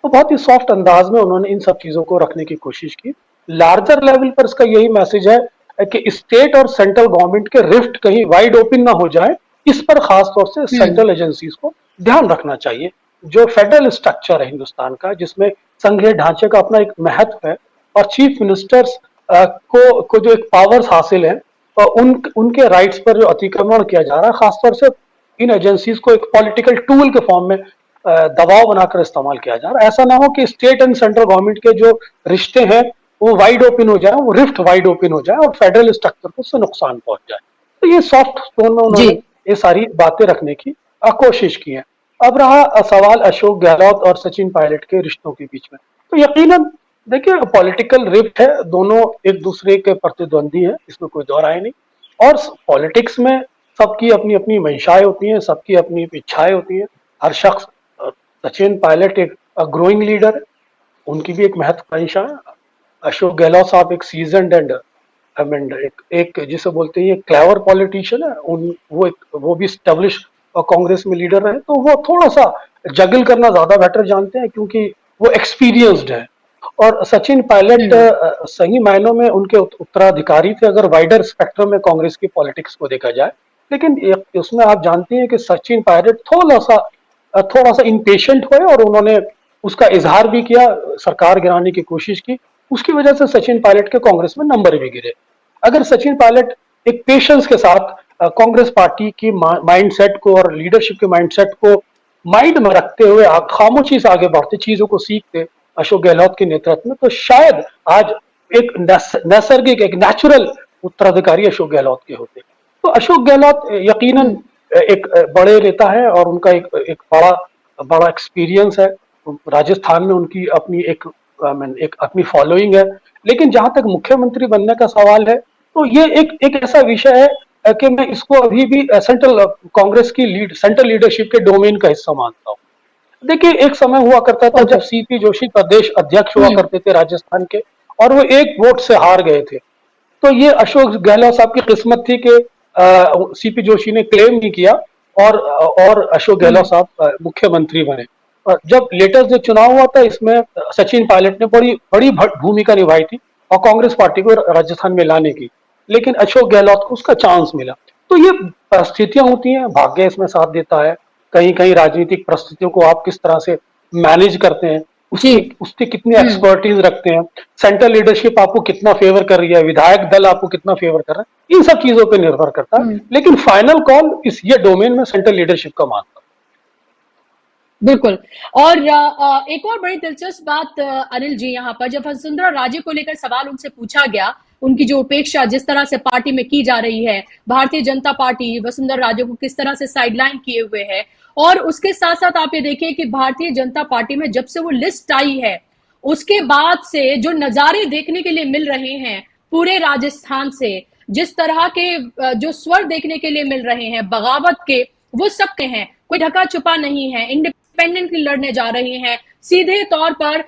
तो बहुत ही सॉफ्ट अंदाज में उन्होंने इन सब चीजों को रखने की कोशिश की। लार्जर लेवल पर इसका यही मैसेज है कि स्टेट और सेंट्रल गवर्नमेंट के रिफ्ट कहीं वाइड ओपन ना हो जाए, इस पर खासतौर से सेंट्रल एजेंसीज को ध्यान रखना चाहिए। जो फेडरल स्ट्रक्चर है हिंदुस्तान का, जिसमें संघीय ढांचे का अपना एक महत्व है और चीफ मिनिस्टर्स को जो एक पावर्स हासिल है और उनके राइट्स पर जो अतिक्रमण किया जा रहा है, खासतौर से इन एजेंसीज को एक पॉलिटिकल टूल के फॉर्म में दबाव बनाकर इस्तेमाल किया जा रहा है। ऐसा ना हो कि स्टेट एंड सेंट्रल गवर्नमेंट के जो रिश्ते हैं वो वाइड ओपन हो जाए, वो रिफ्ट वाइड ओपन हो जाए और फेडरल स्ट्रक्चर को उससे नुकसान पहुंच जाए। तो ये सॉफ्ट टोन में उन्होंने ये सारी बातें रखने की कोशिश की है। अब रहा सवाल अशोक गहलोत और सचिन पायलट के रिश्तों के बीच में, तो यकीनन देखिए पॉलिटिकल रिफ्ट है, दोनों एक दूसरे के प्रतिद्वंदी हैं, इसमें कोई दो राय नहीं। और पॉलिटिक्स में सबकी अपनी अपनी मंशाएं होती हैं, सबकी अपनी इच्छाएं होती हैं। हर शख्स, सचिन पायलट एक ग्रोइंग लीडर है, उनकी भी एक महत्वाकांक्षा है। अशोक गहलोत साहब एक सीजन्ड एंड आई मीन एक जिसे बोलते हैं क्लेवर पॉलिटिशियन है। वो भी स्टेब्लिश कांग्रेस में लीडर रहे, तो वो थोड़ा सा जगल करना ज्यादा बेटर जानते हैं क्योंकि वो एक्सपीरियंस्ड है। और सचिन पायलट सही मायनों में उनके उत्तराधिकारी थे अगर वाइडर स्पेक्ट्रम में कांग्रेस की पॉलिटिक्स को देखा जाए। लेकिन उसमें आप जानते हैं कि सचिन पायलट थोड़ा सा इम्पेशेंट हुए और उन्होंने उसका इजहार भी किया, सरकार गिराने की कोशिश की। उसकी वजह से सचिन पायलट के कांग्रेस में नंबर भी गिरे। अगर सचिन पायलट एक पेशेंस के साथ कांग्रेस पार्टी की माइंडसेट को और लीडरशिप के माइंडसेट को माइंड में रखते हुए खामोशी से आगे बढ़ते, चीजों को सीखते अशोक गहलोत के नेतृत्व में, तो शायद आज एक नैसर्गिक एक नेचुरल उत्तराधिकारी अशोक गहलोत के होते। तो अशोक गहलोत यकीनन एक बड़े नेता है और उनका एक बड़ा एक्सपीरियंस है। राजस्थान में उनकी अपनी एक अपनी फॉलोइंग है। लेकिन जहां तक मुख्यमंत्री बनने का सवाल है, तो ये एक ऐसा विषय है कि मैं इसको अभी भी सेंट्रल कांग्रेस की सेंट्रल लीडरशिप के डोमेन का हिस्सा मानता हूँ। देखिए एक समय हुआ करता था जब सीपी जोशी प्रदेश अध्यक्ष हुआ करते थे राजस्थान के, और वो एक वोट से हार गए थे। तो ये अशोक गहलोत साहब की किस्मत थी कि सीपी जोशी ने क्लेम नहीं किया और अशोक गहलोत साहब मुख्यमंत्री बने। जब लेटेस्ट जो चुनाव हुआ था, इसमें सचिन पायलट ने बड़ी भूमिका निभाई थी और कांग्रेस पार्टी को राजस्थान में लाने की, लेकिन अशोक गहलोत को उसका चांस मिला। तो ये परिस्थितियां होती हैं, भाग्य इसमें साथ देता है। कहीं कहीं राजनीतिक परिस्थितियों को आप किस तरह से मैनेज करते हैं, उसकी कितनी एक्सपर्टीज रखते हैं, सेंट्रल लीडरशिप आपको कितना फेवर कर रही है, विधायक दल आपको कितना फेवर कर रहा है, इन सब चीजों पे निर्भर करता है। लेकिन फाइनल कॉल ये डोमेन में सेंट्रल लीडरशिप का मानता है। बिल्कुल। और एक और बड़ी दिलचस्प बात अनिल जी, यहाँ पर जब वसुंधरा राजे को लेकर सवाल उनसे पूछा गया, उनकी जो उपेक्षा जिस तरह से पार्टी में की जा रही है, भारतीय जनता पार्टी वसुंधरा राजे को किस तरह से साइडलाइन किए हुए है, और उसके साथ साथ आप ये देखिए कि भारतीय जनता पार्टी में जब से वो लिस्ट आई है उसके बाद से जो नजारे देखने के लिए मिल रहे हैं पूरे राजस्थान से, जिस तरह के जो स्वर देखने के लिए मिल रहे हैं बगावत के, वो सब के हैं, कोई ढका छुपा नहीं है, इंडिपेंडेंटली लड़ने जा रहे हैं। सीधे तौर पर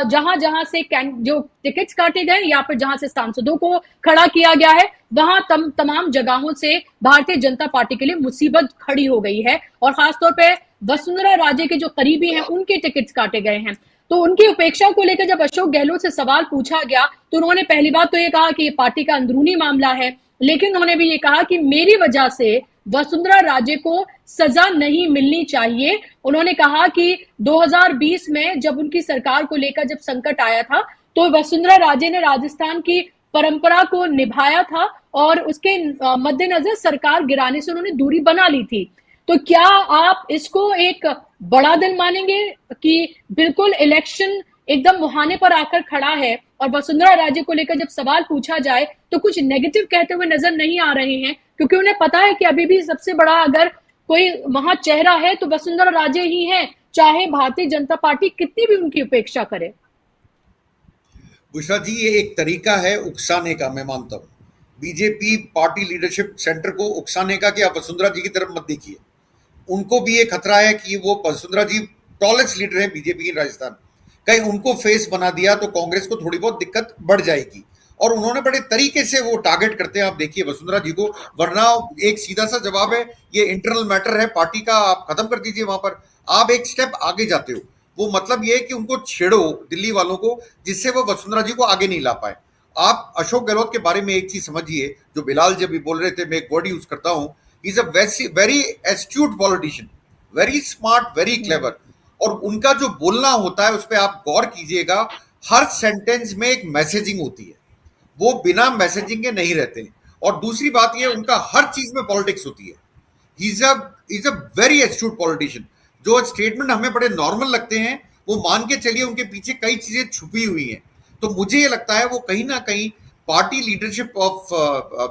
जहां जहां से जो टिकट्स काटे गए या फिर जहां से सांसदों को खड़ा किया गया है, वहां तमाम जगहों से भारतीय जनता पार्टी के लिए मुसीबत खड़ी हो गई है। और खासतौर पे वसुंधरा राजे के जो करीबी हैं उनके टिकट्स काटे गए हैं। तो उनकी उपेक्षा को लेकर जब अशोक गहलोत से सवाल पूछा गया तो उन्होंने पहली बात तो ये कहा कि ये पार्टी का अंदरूनी मामला है, लेकिन उन्होंने भी ये कहा कि मेरी वजह से वसुंधरा राजे को सजा नहीं मिलनी चाहिए। उन्होंने कहा कि 2020 में जब उनकी सरकार को लेकर जब संकट आया था तो वसुंधरा राजे ने राजस्थान की परंपरा को निभाया था और उसके मद्देनजर सरकार गिराने से उन्होंने दूरी बना ली थी। तो क्या आप इसको एक बड़ा दिन मानेंगे कि बिल्कुल इलेक्शन एकदम मुहाने पर आकर खड़ा है और वसुंधरा राजे को लेकर जब सवाल पूछा जाए तो कुछ नेगेटिव कहते हुए नजर नहीं आ रहे हैं, क्योंकि उन्हें पता है कि अभी भी सबसे बड़ा अगर कोई वहां चेहरा है तो वसुंधरा राजे ही है, चाहे भारतीय जनता पार्टी कितनी भी उनकी उपेक्षा करे। बुशरा जी, ये एक तरीका है उकसाने का, मैं मानता हूँ। बीजेपी पार्टी लीडरशिप सेंटर को उकसाने का कि आप वसुंधरा जी की तरफ मत देखिए। उनको भी ये खतरा है कि वो वसुंधरा जी टॉलेस्ट लीडर है बीजेपी की राजस्थान, कहीं उनको फेस बना दिया तो कांग्रेस को थोड़ी बहुत दिक्कत बढ़ जाएगी। और उन्होंने बड़े तरीके से वो टारगेट करते हैं, आप देखिए वसुंधरा जी को। वरना एक सीधा सा जवाब है, ये इंटरनल मैटर है पार्टी का, आप खत्म कर दीजिए वहां पर। आप एक स्टेप आगे जाते हो, वो मतलब ये है कि उनको छेड़ो दिल्ली वालों को, जिससे वो वसुंधरा जी को आगे नहीं ला पाए। आप अशोक गहलोत के बारे में एक चीज समझिए, जो बिलाल जब भी बोल रहे थे, मैं एक वर्ड यूज करता हूं, is a very astute politician, very smart, very clever. और उनका जो बोलना होता है उस पर आप गौर कीजिएगा, हर सेंटेंस में एक मैसेजिंग होती है, वो बिना मैसेजिंग के नहीं रहते। और दूसरी बात ये, उनका हर चीज में पॉलिटिक्स होती है। Is a very astute politician. जो स्टेटमेंट हमें बड़े नॉर्मल लगते हैं, वो मान के चलिए उनके पीछे कई चीजें छुपी हुई हैं। तो मुझे ये लगता है वो कहीं ना कहीं पार्टी लीडरशिप ऑफ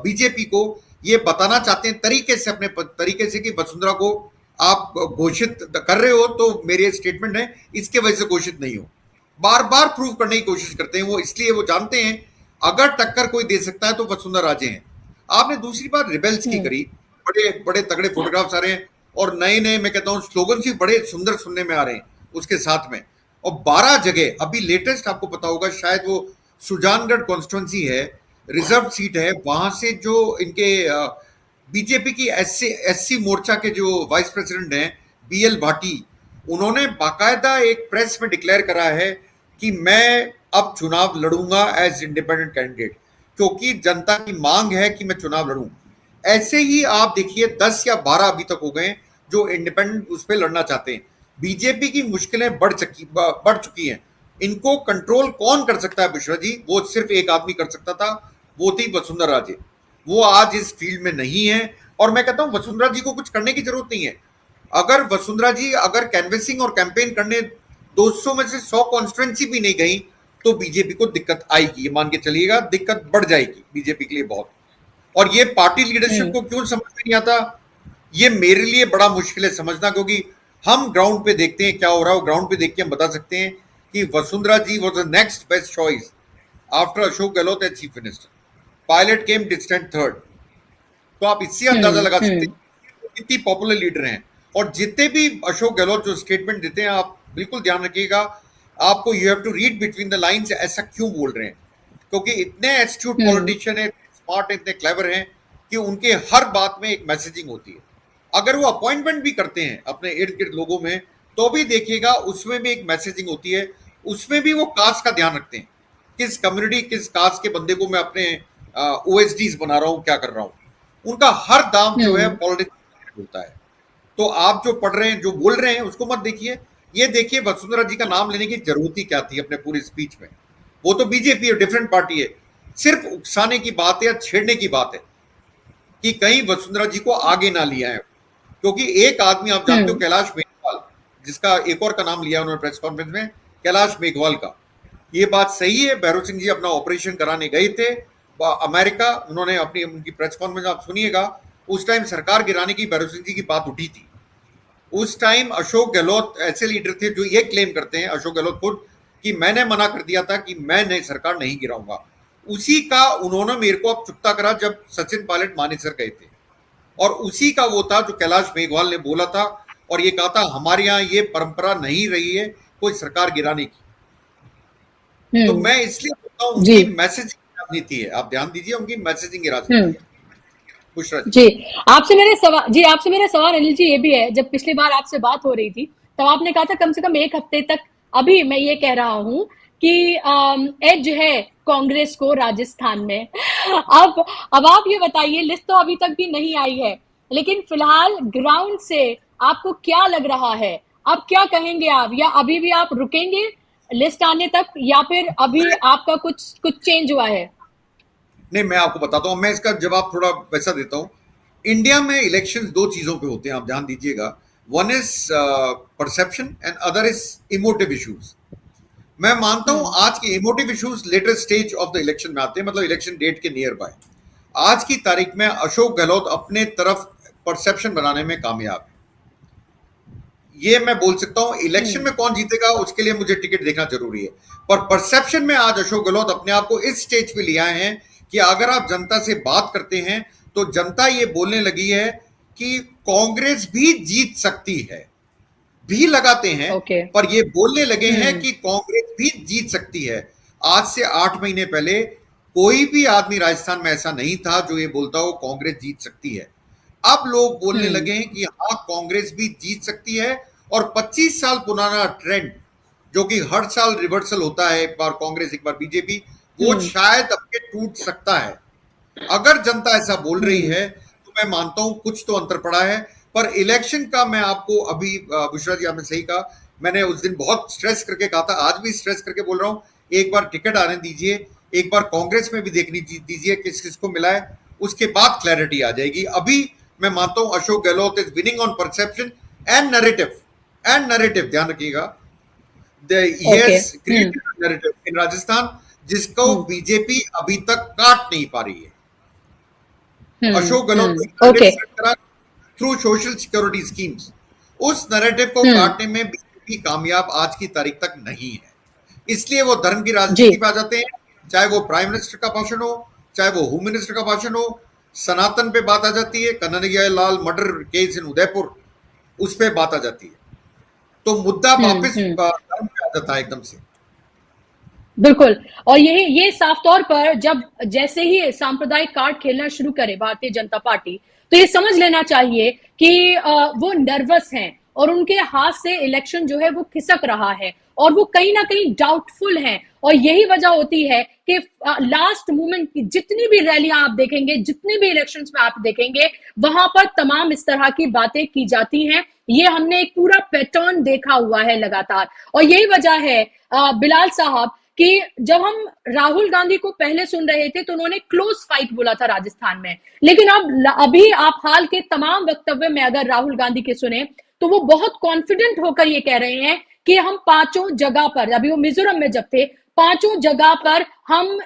बीजेपी को ये बताना चाहते हैं तरीके से, अपने तरीके से, कि वसुंधरा को आप घोषित कर रहे हो तो मेरे स्टेटमेंट है इसके वजह से घोषित नहीं हो। बार बार प्रूव करने की कोशिश करते हैं वो, इसलिए वो जानते हैं अगर टक्कर कोई दे सकता है तो वसुंधरा राजे हैं। आपने दूसरी बात रिबेल्स की करी, बड़े बड़े तगड़े फोटोग्राफ्स आ रहे हैं और नए नए, मैं कहता हूं, स्लोगन भी बड़े सुंदर सुनने में आ रहे हैं उसके साथ में। और 12 जगह अभी लेटेस्ट, आपको पता होगा शायद, वो सुजानगढ़ कॉन्स्टिट्यूंसी है, रिजर्व सीट है, वहां से जो इनके बीजेपी की एससी मोर्चा के जो वाइस प्रेसिडेंट हैं बीएल भाटी, उन्होंने बाकायदा एक प्रेस में डिक्लेयर करा है कि मैं अब चुनाव लड़ूंगा एज इंडिपेंडेंट कैंडिडेट, क्योंकि जनता की मांग है कि मैं चुनाव लड़ूं। ऐसे ही आप देखिए 10 या 12 अभी तक हो गए जो इंडिपेंडेंट उस पर लड़ना चाहते हैं। बीजेपी की मुश्किलें बढ़ चुकी हैं। इनको कंट्रोल कौन कर सकता है बुशरा जी? वो सिर्फ एक आदमी कर सकता था, वो थी वसुंधरा राजे। वो आज इस फील्ड में नहीं है और मैं कहता हूं वसुंधरा जी को कुछ करने की जरूरत नहीं है। अगर वसुंधरा जी अगर कैनवेसिंग और कैंपेन करने 200 में से 100 कॉन्स्टिट्यूंसी भी नहीं गई तो बीजेपी को दिक्कत आएगी, ये मान के चलिएगा, दिक्कत बढ़ जाएगी बीजेपी के लिए बहुत। और ये पार्टी लीडरशिप को क्यों समझ में नहीं आता, ये मेरे लिए बड़ा मुश्किल है समझना, क्योंकि हम ग्राउंड पे देखते हैं क्या हो रहा है, ग्राउंड पे देख के हम बता सकते हैं कि Vasundhara ji was the next best choice after Ashok Gehlot as chief minister. Pilot came distant third. तो आप इससे अंदाजा लगा सकते हैं कितनी पॉपुलर लीडर हैं। और जितने भी अशोक गहलोत जो स्टेटमेंट देते हैं, आप बिल्कुल ध्यान रखिएगा, आपको you have to read between the lines, ऐसा क्यों बोल रहे हैं, क्योंकि इतने एस्ट्यूट पॉलिटिशियन है, स्मार्ट, इतने क्लेवर हैं कि उनके हर बात में एक मैसेजिंग होती है। अगर वो अपॉइंटमेंट भी करते हैं अपने इर्द गिर्द लोगों में, तो भी देखिएगा उसमें भी एक मैसेजिंग होती है। उसमें भी वो कास्ट का ध्यान रखते हैं, किस कम्युनिटी, किस कास्ट के बंदे को मैं अपने ओएसडीज बना रहा हूँ, क्या कर रहा हूँ। उनका हर दाम जो है पॉलिटिक्स होता है। तो आप जो पढ़ रहे हैं, जो बोल रहे हैं, उसको मत देखिए, ये देखिए वसुंधरा जी का नाम लेने की जरूरत ही क्या थी अपने पूरी स्पीच में। वो तो बीजेपी है, डिफरेंट पार्टी है। सिर्फ उकसाने की बात है या छेड़ने की बात है कि कहीं वसुंधरा जी को आगे ना लिया है। क्योंकि एक आदमी आप जानते हो, कैलाश मेघवाल, जिसका एक और का नाम लिया उन्होंने प्रेस कॉन्फ्रेंस में, कैलाश मेघवाल का। ये बात सही है, भैरव सिंह जी अपना ऑपरेशन कराने गए थे अमेरिका, उन्होंने अपनी उनकी प्रेस कॉन्फ्रेंस आप सुनिएगा, उस टाइम सरकार गिराने की भैरव सिंह जी की बात उठी थी। उस टाइम अशोक गहलोत ऐसे लीडर थे जो ये क्लेम करते हैं, अशोक गहलोत खुद, कि मैंने मना कर दिया था कि मैं नई सरकार नहीं गिराऊंगा। उसी का उन्होंने मेरे को अब चुकता करा जब सचिन पायलट मानेसर गए थे, और उसी का वो था जो कैलाश मेघवाल ने बोला था और ये कहा था हमारे यहाँ ये परंपरा नहीं रही है कोई सरकार गिराने की। तो मैं इसलिए बोलता हूँ उनकी मैसेजिंग राजनीति है, आप ध्यान दीजिए, उनकी मैसेजिंग की राजनीति है। जी, आपसे मेरा सवाल अनिल जी ये भी है, जब पिछली बार आपसे बात हो रही थी तब आपने कहा था कम से कम एक हफ्ते तक, अभी मैं ये कह रहा हूं कि एज है कांग्रेस को राजस्थान में। अब आप ये बताइए, लिस्ट तो अभी तक भी नहीं आई है, लेकिन फिलहाल ग्राउंड से आपको क्या लग रहा है? आप क्या कहेंगे आप, या अभी भी आप रुकेंगे लिस्ट आने तक, या फिर अभी आपका कुछ चेंज हुआ है? नहीं, मैं आपको बताता हूं, मैं इसका जवाब थोड़ा वैसा देता हूं। इंडिया में इलेक्शंस दो चीजों पे होते हैं, आप ध्यान दीजिएगा। One is perception and other is emotive issues. मैं मानता हूं आज के emotive issues later stage of the election में आते हैं, मतलब इलेक्शन डेट के नियर बाय। आज की तारीख में अशोक गहलोत अपने तरफ परसेप्शन बनाने में कामयाब है, ये मैं बोल सकता हूं। इलेक्शन में कौन जीतेगा उसके लिए मुझे टिकट देखना जरूरी है, पर परसेप्शन में आज अशोक गहलोत अपने आप को इस स्टेज पे ले आए हैं कि अगर आप जनता से बात करते हैं तो जनता ये बोलने लगी है कि कांग्रेस भी जीत सकती है, भी लगाते हैं पर ये बोलने लगे हैं कि कांग्रेस भी जीत सकती है। आज से 8 महीने पहले कोई भी आदमी राजस्थान में ऐसा नहीं था जो ये बोलता हो कांग्रेस जीत सकती है। अब लोग बोलने लगे हैं कि हाँ, कांग्रेस भी जीत सकती है, और 25 साल पुराना ट्रेंड जो कि हर साल रिवर्सल होता है, एक बार कांग्रेस एक बार बीजेपी, वो शायद अब के टूट सकता है। अगर जनता ऐसा बोल रही है तो मैं मानता हूं कुछ तो अंतर पड़ा है। पर इलेक्शन का मैं आपको अभी, बुशरा जी आपने सही कहा, मैंने उस दिन बहुत स्ट्रेस करके कहा था, आज भी स्ट्रेस करके बोल रहा हूं, एक बार टिकट आने दीजिए, एक बार कांग्रेस में भी देखनी दीजिए किस किस को मिला है, उसके बाद क्लैरिटी आ जाएगी। अभी मैं मानता हूं Ashok Gehlot is winning on perception and narrative, ध्यान रखिएगा। नैरेटिव इन राजस्थान जिसको बीजेपी अभी तक काट नहीं पा रही है। Ashok Gehlot through social security schemes, उस नैरेटिव को काटने में बीजेपी कामयाब आज की तारीख तक नहीं है। इसलिए वो धर्म की राजनीति पे आ जाते हैं, चाहे वो प्राइम मिनिस्टर का भाषण हो, चाहे वो होम मिनिस्टर का भाषण हो। सनातन पे बात आ जाती है, Kanhaiya Lal murder case in Udaipur, उस पे बात आ जाती है, तो मुद्दा वापस धर्म पे आ जाता है एकदम से। बिल्कुल, और ये साफ तौर पर जब जैसे ही सांप्रदायिक कार्ड खेलना शुरू करे भारतीय जनता पार्टी, तो ये समझ लेना चाहिए कि वो नर्वस हैं और उनके हाथ से इलेक्शन जो है वो खिसक रहा है, और वो कहीं ना कहीं डाउटफुल हैं। और यही वजह होती है कि लास्ट मोमेंट की जितनी भी रैलियां आप देखेंगे, जितने भी इलेक्शंस में आप देखेंगे, वहां पर तमाम इस तरह की बातें की जाती हैं। ये हमने एक पूरा पैटर्न देखा हुआ है लगातार, और यही वजह है बिलाल साहब कि जब हम राहुल गांधी को पहले सुन रहे थे तो उन्होंने क्लोज फाइट बोला था राजस्थान में, लेकिन अब अभी आप हाल के तमाम वक्तव्य में अगर राहुल गांधी के सुने तो वो बहुत कॉन्फिडेंट होकर ये कह रहे हैं कि हम 5 जगह पर, अभी वो मिजोरम में जब थे, 5 जगह पर हम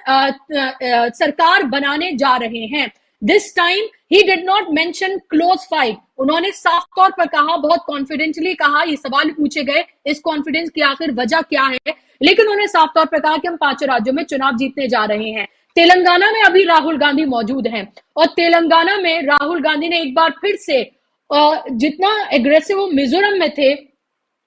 सरकार बनाने जा रहे हैं। This time he did not mention close fight. उन्होंने साफ तौर पर कहा, बहुत कॉन्फिडेंटली कहा, ये सवाल पूछे गए इस कॉन्फिडेंस की आखिर वजह क्या है, लेकिन उन्होंने साफ तौर पर कहा कि हम 5 राज्यों में चुनाव जीतने जा रहे हैं। तेलंगाना में अभी राहुल गांधी मौजूद हैं, और तेलंगाना में राहुल गांधी ने एक बार फिर से जितना एग्रेसिव वो मिजोरम में थे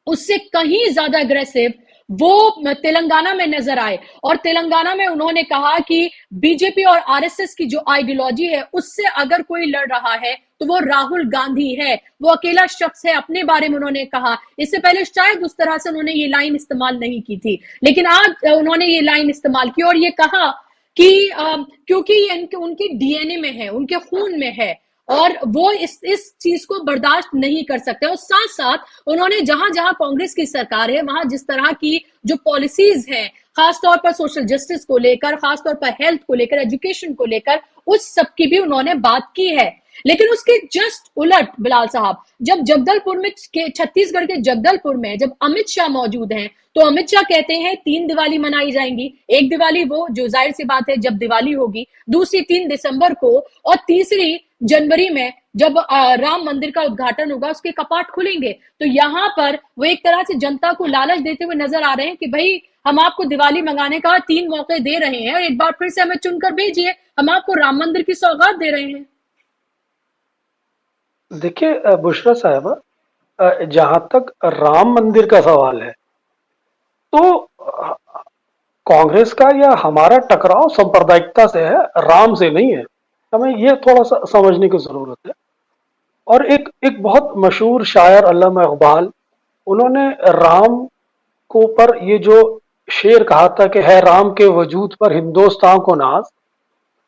उससे कहीं ज्यादा एग्रेसिव वो तेलंगाना में नजर आए। और तेलंगाना में उन्होंने कहा कि बीजेपी और आरएसएस की जो आइडियोलॉजी है उससे अगर कोई लड़ रहा है तो वो राहुल गांधी है, वो अकेला शख्स है, अपने बारे में उन्होंने कहा। इससे पहले शायद उस तरह से उन्होंने ये लाइन इस्तेमाल नहीं की थी, लेकिन आज उन्होंने ये लाइन इस्तेमाल की और ये कहा कि क्योंकि ये उनके डीएनए में है, उनके खून में है, और वो इस चीज को बर्दाश्त नहीं कर सकते। और साथ साथ उन्होंने जहां जहां कांग्रेस की सरकार है वहां जिस तरह की जो पॉलिसीज हैं, खासतौर पर सोशल जस्टिस को लेकर, खासतौर पर हेल्थ को लेकर, एजुकेशन को लेकर, उस सब की भी उन्होंने बात की है। लेकिन उसके जस्ट उलट बिलाल साहब, जब जगदलपुर में, छत्तीसगढ़ के जगदलपुर में जब अमित शाह मौजूद हैं, तो अमित शाह कहते हैं 3 दिवाली मनाई जाएंगी। एक दिवाली वो जो जाहिर सी बात है जब दिवाली होगी, दूसरी 3 दिसंबर को, और तीसरी जनवरी में जब राम मंदिर का उद्घाटन होगा, उसके कपाट खुलेंगे। तो यहाँ पर वो एक तरह से जनता को लालच देते हुए नजर आ रहे हैं कि भाई हम आपको दिवाली मंगाने का 3 मौके दे रहे हैं और एक बार फिर से हमें चुनकर भेजिए, हम आपको राम मंदिर की सौगात दे रहे हैं। देखिए बुशरा साहब, जहां तक राम मंदिर का सवाल है, तो कांग्रेस का या हमारा टकराव सांप्रदायिकता से है, राम से नहीं है। हमें ये थोड़ा सा समझने की जरूरत है। और एक बहुत मशहूर शायर अल्लामा इकबाल, उन्होंने राम को पर ये जो शेर कहा था कि है राम के वजूद पर हिंदुस्तान को नाज,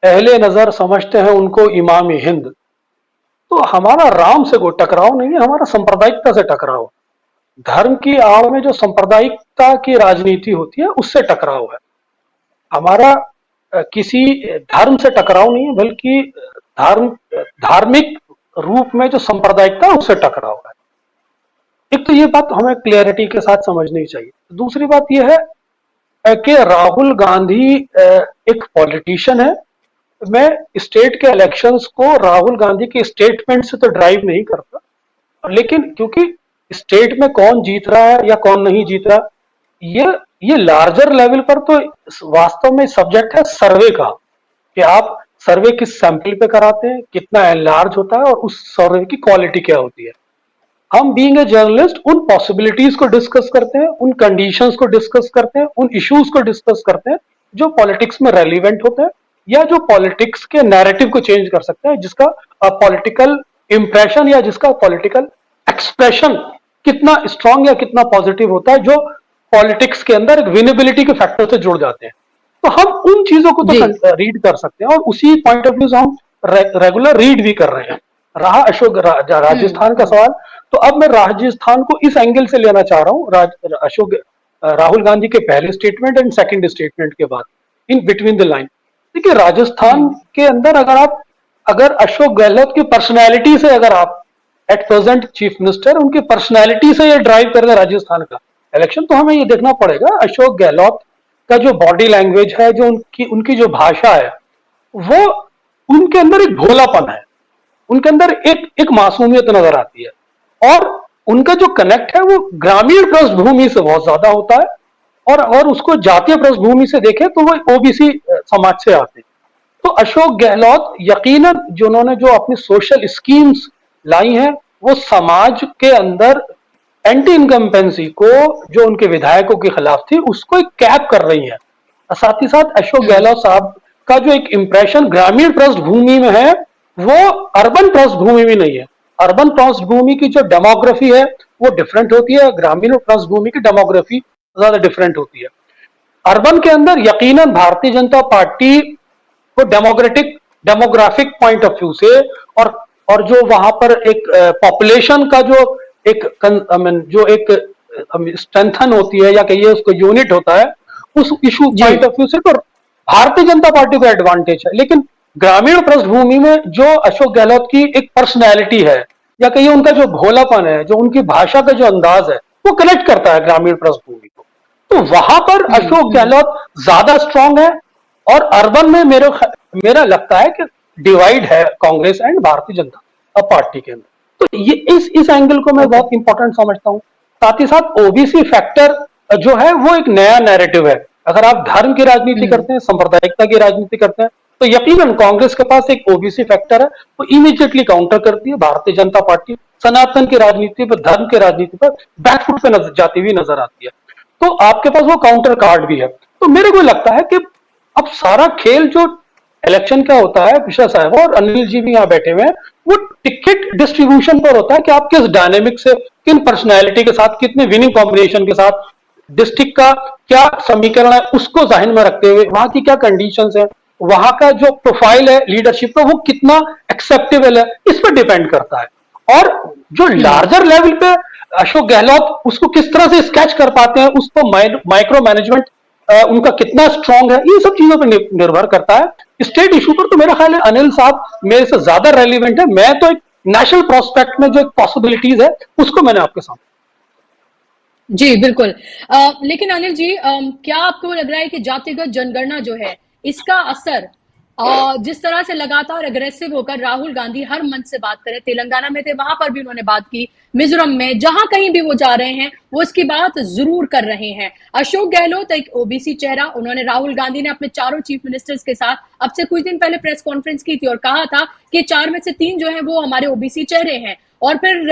अहले नजर समझते हैं उनको इमाम हिंद। तो हमारा राम से कोई टकराव नहीं है, हमारा सांप्रदायिकता से टकराव है। धर्म की आड़ में जो सांप्रदायिकता की राजनीति होती है उससे टकराव है। हमारा किसी धर्म से टकराव नहीं है, बल्कि धार्मिक रूप में जो सांप्रदायिकता है उससे टकराव है। एक तो ये बात हमें क्लियरिटी के साथ समझनी चाहिए। दूसरी बात यह है कि राहुल गांधी एक पॉलिटिशियन है। मैं स्टेट के इलेक्शंस को राहुल गांधी के स्टेटमेंट से तो ड्राइव नहीं करता, लेकिन क्योंकि स्टेट में कौन जीत रहा है या कौन नहीं जीत रहा, ये लार्जर लेवल पर तो वास्तव में सब्जेक्ट है सर्वे का, कि आप सर्वे किस सैंपल पे कराते हैं, कितना एनलार्ज होता है और उस सर्वे की क्वालिटी क्या होती है। हम बीइंग ए जर्नलिस्ट उन पॉसिबिलिटीज को डिस्कस करते हैं, उन कंडीशंस को डिस्कस करते हैं, उन इश्यूज को डिस्कस करते हैं जो पॉलिटिक्स में रेलिवेंट होते हैं या जो पॉलिटिक्स के नैरेटिव को चेंज कर सकते हैं, जिसका पॉलिटिकल इंप्रेशन या जिसका पॉलिटिकल एक्सप्रेशन कितना स्ट्रांग या कितना पॉजिटिव होता है, जो पॉलिटिक्स के अंदर एक विनेबिलिटी के फैक्टर से जुड़ जाते हैं। तो हम उन चीजों को तो रीड कर सकते हैं और उसी पॉइंट ऑफ व्यू से हम रेगुलर रीड भी कर रहे हैं। रहा अशोक राजस्थान का सवाल, तो अब मैं राजस्थान को इस एंगल से लेना चाह रहा हूँ, राहुल गांधी के पहले स्टेटमेंट एंड सेकंड स्टेटमेंट के बाद, इन बिटवीन द लाइन। देखिए, राजस्थान के अंदर अगर अशोक गहलोत की पर्सनैलिटी से, अगर आप एट प्रेजेंट चीफ मिनिस्टर, उनकी पर्सनैलिटी से ये ड्राइव कर रहे राजस्थान का इलेक्शन, तो हमें ये देखना पड़ेगा अशोक गहलोत का जो बॉडी लैंग्वेज है, जो उनकी जो भाषा है, वो उनके अंदर एक भोलापन है, उनके अंदर एक मासूमियत नजर आती है, और उनका जो कनेक्ट है वो ग्रामीण पृष्ठभूमि से बहुत ज्यादा होता है, और उसको जातीय पृष्ठभूमि से देखें तो वो ओबीसी समाज से आते हैं। तो अशोक गहलोत यकीनन जिन्होंने जो अपनी सोशल स्कीम्स लाई हैं, वो समाज के अंदर एंटी इनकम्पेंसी को, जो उनके विधायकों के खिलाफ थी, उसको एक कैप कर रही है। साथ ही साथ अशोक गहलोत साहब का जो एक इंप्रेशन ग्रामीण पृष्ठभूमि में है, वो अर्बन पृष्ठभूमि में नहीं है। अर्बन पृष्ठभूमि की जो डेमोग्राफी है वो डिफरेंट होती है, ग्रामीण पृष्ठभूमि की डेमोग्राफी ज्यादा डिफरेंट होती है। अर्बन के अंदर यकीनन भारतीय जनता पार्टी को डेमोग्राफिक पॉइंट ऑफ व्यू से, और जो वहां पर एक पॉपुलेशन का जो एक स्ट्रेंथन होती है, या कहिए उसको यूनिट होता है, उस इशू पॉइंट ऑफ व्यू से तो भारतीय जनता पार्टी को एडवांटेज है। लेकिन ग्रामीण पृष्ठभूमि में जो अशोक गहलोत की एक पर्सनैलिटी है, या कहिए उनका जो भोलापन है, जो उनकी भाषा का जो अंदाज है, वो कनेक्ट करता है ग्रामीण पृष्ठभूमि को, तो वहां पर अशोक गहलोत ज्यादा स्ट्रांग है। और अर्बन में मेरा लगता है कि डिवाइड है कांग्रेस एंड भारतीय जनता पार्टी के अंदर। तो ये इस एंगल को मैं बहुत इंपॉर्टेंट समझता हूँ। साथ ही साथ ओबीसी फैक्टर जो है वो एक नया नैरेटिव है। अगर आप धर्म की राजनीति करते हैं, सांप्रदायिकता की राजनीति करते हैं, तो यकीनन कांग्रेस के पास एक ओबीसी फैक्टर है, वो इमीडिएटली काउंटर करती है। भारतीय जनता पार्टी सनातन की राजनीति पर, धर्म की राजनीति पर बैकफुट पे जाती हुई नजर आती है। तो आपके पास वो काउंटर कार्ड भी है। तो मेरे को लगता है कि अब सारा खेल जो इलेक्शन का होता है, विशा साहब और अनिल जी भी यहाँ बैठे हुए हैं, वो टिकट डिस्ट्रीब्यूशन पर होता है कि आप किस डायनेमिक से, किन पर्सनैलिटी के साथ, कितने विनिंग कॉम्बिनेशन के साथ, डिस्ट्रिक्ट का क्या समीकरण है उसको ज़हन में रखते हुए, वहां की क्या कंडीशंस है, वहां का जो प्रोफाइल है लीडरशिप का, वो कितना एक्सेप्टेबल है, इस पर डिपेंड करता है। और जो लार्जर लेवल पे अशोक गहलोत उसको किस तरह से स्केच कर पाते हैं, उसको माइक्रो मैनेजमेंट उनका कितना स्ट्रांग है, ये सब चीजों पर निर्भर करता है। स्टेट इशू पर तो मेरा ख्याल है अनिल साहब मेरे से ज्यादा रेलिवेंट है। मैं तो एक नेशनल प्रोस्पेक्ट में जो एक पॉसिबिलिटीज है उसको मैंने आपके सामने। जी बिल्कुल। लेकिन अनिल जी, क्या आपको लग रहा है कि जातिगत जनगणना जो है, इसका असर जिस तरह से लगातार अग्रेसिव होकर राहुल गांधी हर मंच से बात करें, तेलंगाना में थे, वहां पर भी उन्होंने बात की, मिजोरम में, जहां कहीं भी वो जा रहे हैं वो इसकी बात जरूर कर रहे हैं। अशोक गहलोत एक ओबीसी चेहरा, उन्होंने, राहुल गांधी ने अपने चारों चीफ मिनिस्टर्स के साथ अब से कुछ दिन पहले प्रेस कॉन्फ्रेंस की थी और कहा था कि 4 में से 3 जो है वो हमारे ओबीसी चेहरे हैं, और फिर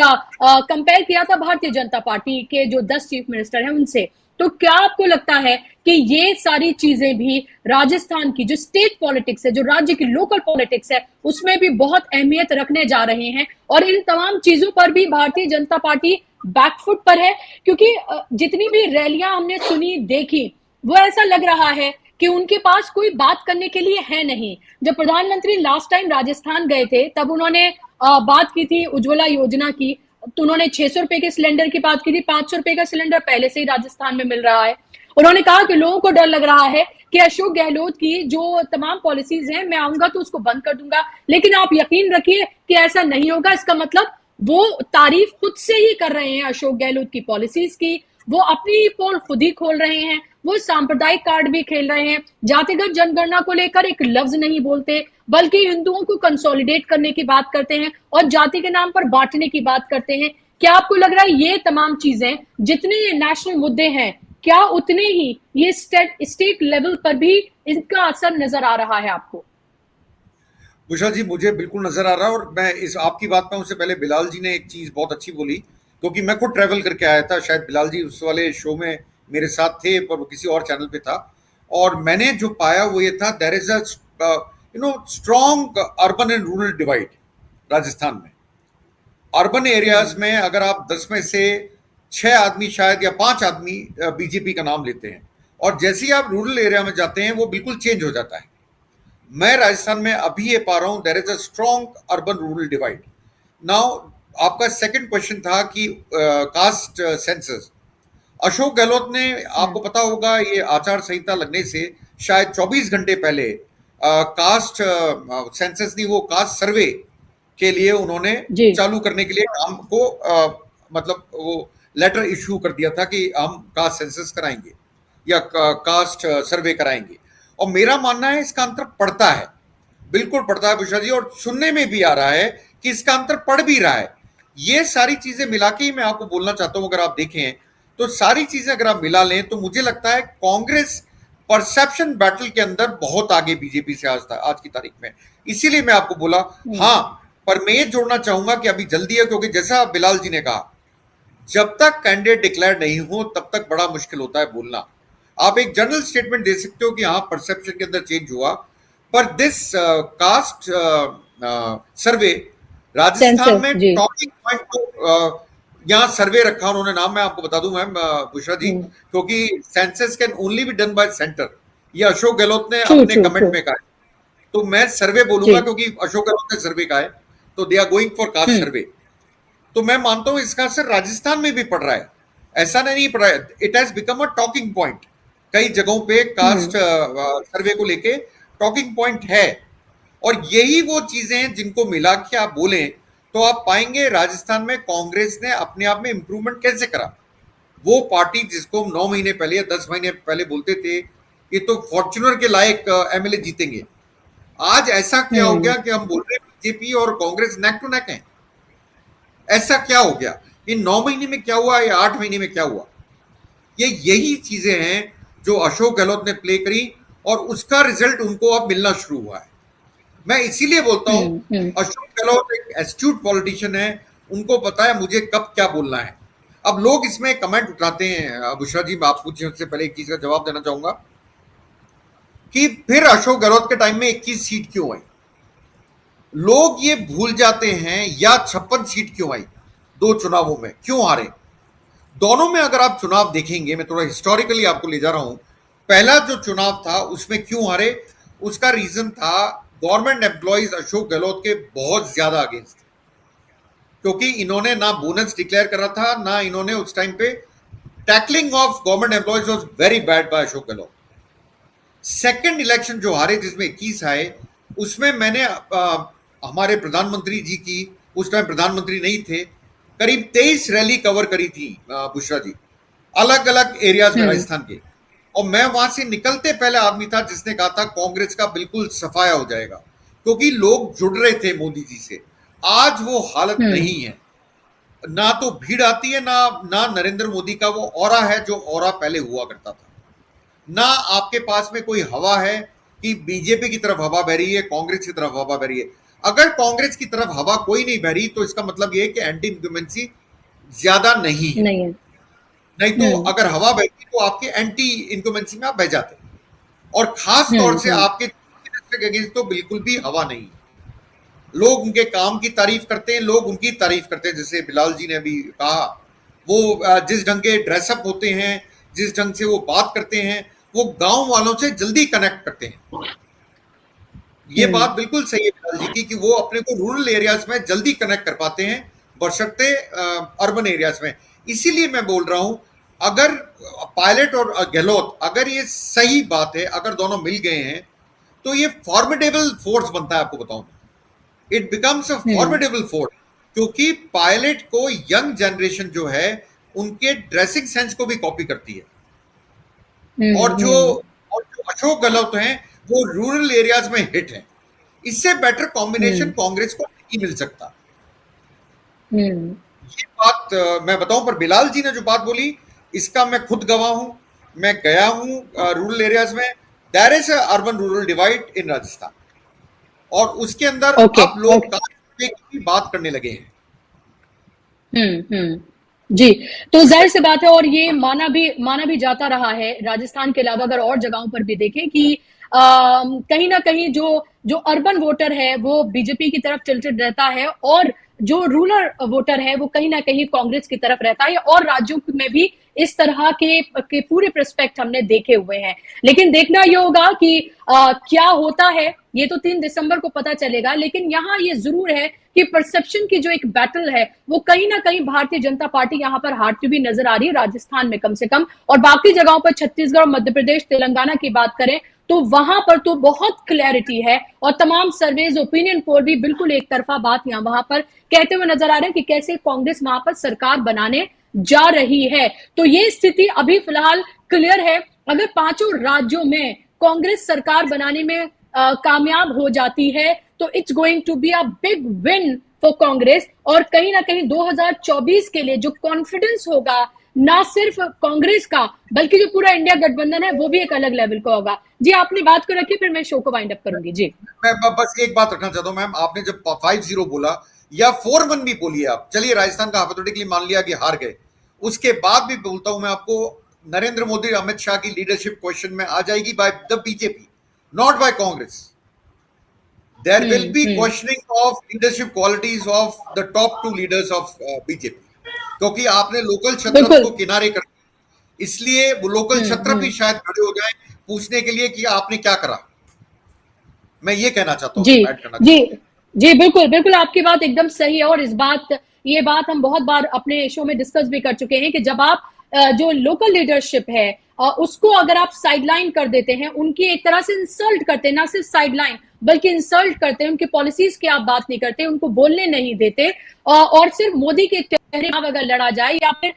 कंपेयर किया था भारतीय जनता पार्टी के जो 10 चीफ मिनिस्टर हैं उनसे। तो क्या आपको लगता है कि ये सारी चीजें भी राजस्थान की जो स्टेट पॉलिटिक्स है, जो राज्य की लोकल पॉलिटिक्स है, उसमें भी बहुत अहमियत रखने जा रहे हैं, और इन तमाम चीजों पर भी भारतीय जनता पार्टी बैकफुट पर है? क्योंकि जितनी भी रैलियां हमने सुनी, देखी, वो ऐसा लग रहा है कि उनके पास कोई बात करने के लिए है नहीं। जब प्रधानमंत्री लास्ट टाइम राजस्थान गए थे तब उन्होंने बात की थी उज्ज्वला योजना की, तो उन्होंने 600 रुपए के सिलेंडर की बात की थी। 500 रुपए का सिलेंडर पहले से ही राजस्थान में मिल रहा है। उन्होंने कहा कि लोगों को डर लग रहा है कि अशोक गहलोत की जो तमाम पॉलिसीज हैं, मैं आऊंगा तो उसको बंद कर दूंगा, लेकिन आप यकीन रखिए कि ऐसा नहीं होगा। इसका मतलब वो तारीफ खुद से ही कर रहे हैं अशोक गहलोत की पॉलिसीज की, वो अपनी पोल खुद ही खोल रहे हैं, वो सांप्रदायिक कार्ड भी खेल रहे हैं, जातिगत जनगणना को लेकर एक लफ्ज नहीं बोलते, बल्कि हिंदुओं को कंसोलिडेट करने की बात करते हैं और जाति के नाम पर बांटने की बात करते हैं। क्या आपको लग रहा है ये तमाम चीजें, जितने ये नेशनल मुद्दे हैं, क्या उतने ही ये स्टेट लेवल पर भी इनका असर नजर आ रहा है आपको? उषा जी, मुझे बिल्कुल नजर आ रहा है। और मैं इस आपकी बात में, उससे पहले बिलाल जी ने एक चीज बहुत अच्छी बोली, क्योंकि मैं खुद ट्रैवल करके आया था। शायद बिलाल जी उस वाले शो में मेरे साथ थे, पर वो किसी और चैनल पे था। और मैंने जो पाया वो ये था, there is a strong urban and rural divide Rajasthan में। अर्बन एरियाज में अगर आप 10 में से 6 आदमी शायद या 5 आदमी बीजेपी का नाम लेते हैं, और जैसे ही आप रूरल एरिया में जाते हैं वो बिल्कुल चेंज हो जाता है। मैं राजस्थान में अभी ये पा रहा हूं, there is a strong urban rural divide. Now आपका सेकंड क्वेश्चन था कि कास्ट सेंसस। अशोक गहलोत ने, आपको पता होगा, ये आचार संहिता लगने से शायद 24 घंटे पहले कास्ट सेंसस नहीं, वो कास्ट सर्वे के लिए उन्होंने चालू करने के लिए काम को मतलब वो लेटर इश्यू कर दिया था कि हम कास्ट सेंसस कराएंगे या कास्ट सर्वे कराएंगे। और मेरा मानना है इसका अंतर पड़ता है, बिल्कुल पड़ता है बुशा जी, और सुनने में भी आ रहा है कि इसका अंतर पड़ भी रहा है। ये सारी चीजें मिला के ही मैं आपको बोलना चाहता हूं, अगर आप देखें तो सारी चीजें अगर आप मिला लें तो मुझे लगता है कांग्रेस परसेप्शन बैटल के अंदर बहुत आगे बीजेपी से आज की तारीख में। इसीलिए मैं आपको बोला। हाँ, पर मैं ये जोड़ना चाहूंगा कि अभी जल्दी है, क्योंकि जैसा बिलाल जी ने कहा, जब तक कैंडिडेट डिक्लेयर नहीं हो तब तक बड़ा मुश्किल होता है बोलना। आप एक जनरल स्टेटमेंट दे सकते हो कि हाँ परसेप्शन के अंदर चेंज हुआ, पर दिस कास्ट सर्वे राजस्थान में टॉकिंग पॉइंट को यहाँ सर्वे रखा उन्होंने नाम, मैं आपको बता दूं मैम बुशरा जी, क्योंकि census can only be done by centre, ये अशोक गहलोत ने अपने कमेंट में कहा है। तो मैं सर्वे बोलूंगा क्योंकि अशोक गहलोत ने सर्वे कहा है, तो they are going for caste survey. तो मैं मानता हूं इसका असर राजस्थान में भी पड़ रहा है, ऐसा नहीं पड़ रहा है। It has become a talking point, कई जगहों पे कास्ट सर्वे को लेके टॉकिंग पॉइंट है। और यही वो चीजें हैं जिनको मिला के आप बोलें तो आप पाएंगे राजस्थान में कांग्रेस ने अपने आप में इंप्रूवमेंट कैसे करा। वो पार्टी जिसको हम 9 महीने पहले या 10 महीने पहले बोलते थे ये तो फॉर्च्यूनर के लायक एमएलए जीतेंगे, आज ऐसा क्या हो गया कि हम बोल रहे हैं बीजेपी और कांग्रेस नेक टू नेक है। ऐसा क्या हो गया? इन 9 महीने में क्या हुआ या 8 महीने में क्या हुआ? ये यही चीजें हैं जो अशोक गहलोत ने प्ले करी और उसका रिजल्ट उनको अब मिलना शुरू हुआ है। मैं इसीलिए बोलता हूं अशोक गहलोत एक एस्ट्यूट पॉलिटिशियन है, उनको पता है मुझे कब क्या बोलना है। अब लोग इसमें कमेंट उठाते हैं, बुशरा जी आप पूछे उससे पहले एक चीज का जवाब देना चाहूंगा कि फिर अशोक गहलोत के टाइम में 21 सीट क्यों आई। लोग ये भूल जाते हैं या 56 सीट क्यों आई, 2 चुनावों में क्यों हारे। दोनों में अगर आप चुनाव देखेंगे, मैं थोड़ा हिस्टोरिकली आपको ले जा रहा हूं, पहला जो चुनाव था उसमें क्यों हारे, उसका रीजन था गवर्नमेंट एम्प्लॉइज अशोक गहलोत के बहुत ज्यादा अगेंस्ट थे, क्योंकि इन्होंने ना बोनस डिक्लेयर करा था, ना इन्होंने उस टाइम पे tackling of government employees was very bad by Ashok Gehlot. Second election जो हारे जिसमें 21 आए, उसमें मैंने हमारे प्रधानमंत्री जी की, उस टाइम प्रधानमंत्री नहीं थे, करीब 23 रैली कवर करी थी बुशरा जी, अलग अलग एरियाज में राजस्थान के। और मैं वहां से निकलते पहले आदमी था जिसने कहा था कांग्रेस का बिल्कुल सफाया हो जाएगा, क्योंकि लोग जुड़ रहे थे मोदी जी से। आज वो हालत नहीं है, ना तो भीड़ आती है, ना नरेंद्र मोदी का वो ऑरा है जो ऑरा पहले हुआ करता था, ना आपके पास में कोई हवा है कि बीजेपी की तरफ हवा बह रही है, कांग्रेस की तरफ हवा बह रही है। अगर कांग्रेस की तरफ हवा कोई नहीं बह रही तो इसका मतलब ये है कि एंटी इनकम्बेंसी ज्यादा नहीं है। नहीं तो अगर हवा बहती तो आपके एंटी इनकम्बेंसी में आप बह जाते, और खास तौर से आपके के अगेंस्ट तो बिल्कुल भी हवा नहीं है। लोग उनके काम की तारीफ करते हैं, लोग उनकी तारीफ करते हैं। जैसे बिलाल जी ने अभी कहा, वो जिस ढंग के ड्रेसअप होते हैं, जिस ढंग से वो बात करते हैं, वो गांव वालों से जल्दी कनेक्ट करते हैं। ये बात बिल्कुल सही है बिलाल जी की कि वो अपने को रूरल एरियाज में जल्दी कनेक्ट कर पाते हैं बशर्ते अर्बन एरियाज में। इसीलिए मैं बोल रहा हूं, अगर पायलट और गहलोत अगर ये सही बात है, अगर दोनों मिल गए हैं तो ये फॉर्मिडेबल फोर्स बनता है। आपको बताऊं, it becomes a formidable force, क्योंकि पायलट को यंग जनरेशन जो है उनके ड्रेसिंग सेंस को भी कॉपी करती है, और जो अशोक गहलोत हैं वो रूरल एरियाज में हिट हैं। इससे बेटर कॉम्बिनेशन कांग्रेस को नहीं मिल सकता। ये बात मैं बताऊं, पर बिलाल जी ने जो बात बोली इसका मैं खुद गवाह हूं। मैं गया हूं रूरल एरियाज में। There is a urban rural divide in Rajasthan, और उसके अंदर अब लोग की बात करने लगे हैं। जी, तो जाहिर सी बात है, और ये माना भी जाता रहा है राजस्थान के अलावा अगर और जगहों पर भी देखें कि कहीं ना कहीं जो अर्बन वोटर है वो बीजेपी की तरफ टिल्टेड रहता है, और जो रूरल वोटर है वो कहीं ना कहीं कांग्रेस की तरफ रहता है। और राज्यों में भी इस तरह के पूरे प्रोस्पेक्ट हमने देखे हुए हैं। लेकिन देखना ये होगा कि क्या होता है, ये तो 3 दिसंबर को पता चलेगा। लेकिन यहाँ ये जरूर है कि परसेप्शन की जो एक बैटल है वो कहीं ना कहीं भारतीय जनता पार्टी यहाँ पर हारती हुई नजर आ रही है, राजस्थान में कम से कम। और बाकी जगहों पर छत्तीसगढ़ और मध्य प्रदेश, तेलंगाना की बात करें तो वहां पर तो बहुत क्लैरिटी है, और तमाम सर्वेज, ओपिनियन पोल भी बिल्कुल एक तरफा बात यहाँ वहां पर कहते हुए नजर आ रहे हैं कि कैसे कांग्रेस वहां पर सरकार बनाने जा रही है। तो ये स्थिति अभी फिलहाल क्लियर है। अगर 5 राज्यों में कांग्रेस सरकार बनाने में कामयाब हो जाती है तो it's going to be a big win for Congress. और कहीं ना कहीं 2024 के लिए जो कॉन्फिडेंस होगा ना सिर्फ कांग्रेस का बल्कि जो पूरा इंडिया गठबंधन है वो भी एक अलग लेवल का होगा। जी, आपने बात को रखी, फिर मैं शो को वाइंड अप करूंगी। जी, मैं बस एक बात रखना चाहता हूं मैम, आपने जब 5-0 बोला या 4-1 भी बोलिए आप, चलिए राजस्थान का हाइपोथेटिकली मान लिया कि हार गए, उसके बाद भी बोलता हूं मैं आपको, नरेंद्र मोदी अमित शाह की लीडरशिप क्वेश्चन में आ जाएगी by the BJP, not by Congress. There will be questioning of leadership qualities of the top 2 leaders of BJP, क्योंकि आपने लोकल क्षत्रप को किनारे कर, इसलिए वो लोकल क्षत्रप भी शायद खड़े हो जाए पूछने के लिए कि आपने क्या करा। मैं ये कहना चाहता हूँ। जी, बिल्कुल आपकी बात एकदम सही है। और ये बात हम बहुत बार अपने शो में डिस्कस भी कर चुके हैं कि जब आप जो लोकल लीडरशिप है उसको अगर आप साइडलाइन कर देते हैं, उनकी एक तरह से इंसल्ट करते हैं, ना सिर्फ साइडलाइन बल्कि इंसल्ट करते हैं, उनकी पॉलिसीज की आप बात नहीं करते, उनको बोलने नहीं देते, और सिर्फ मोदी के चेहरे अगर लड़ा जाए या फिर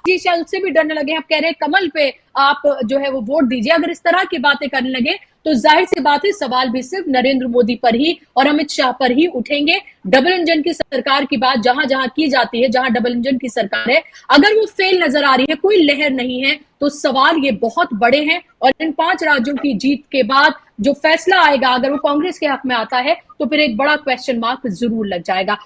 जी शायद उससे भी डरने लगे, आप कह रहे हैं कमल पे आप जो है वो वोट दीजिए, अगर इस तरह की बातें करने लगे तो जाहिर सी बात है सवाल भी सिर्फ नरेंद्र मोदी पर ही और अमित शाह पर ही उठेंगे। डबल इंजन की सरकार की बात जहां जहां की जाती है, जहां डबल इंजन की सरकार है, अगर वो फेल नजर आ रही है, कोई लहर नहीं है, तो सवाल ये बहुत बड़े हैं। और इन 5 राज्यों की जीत के बाद जो फैसला आएगा, अगर वो कांग्रेस के हक में आता है तो फिर एक बड़ा क्वेश्चन मार्क जरूर लग जाएगा।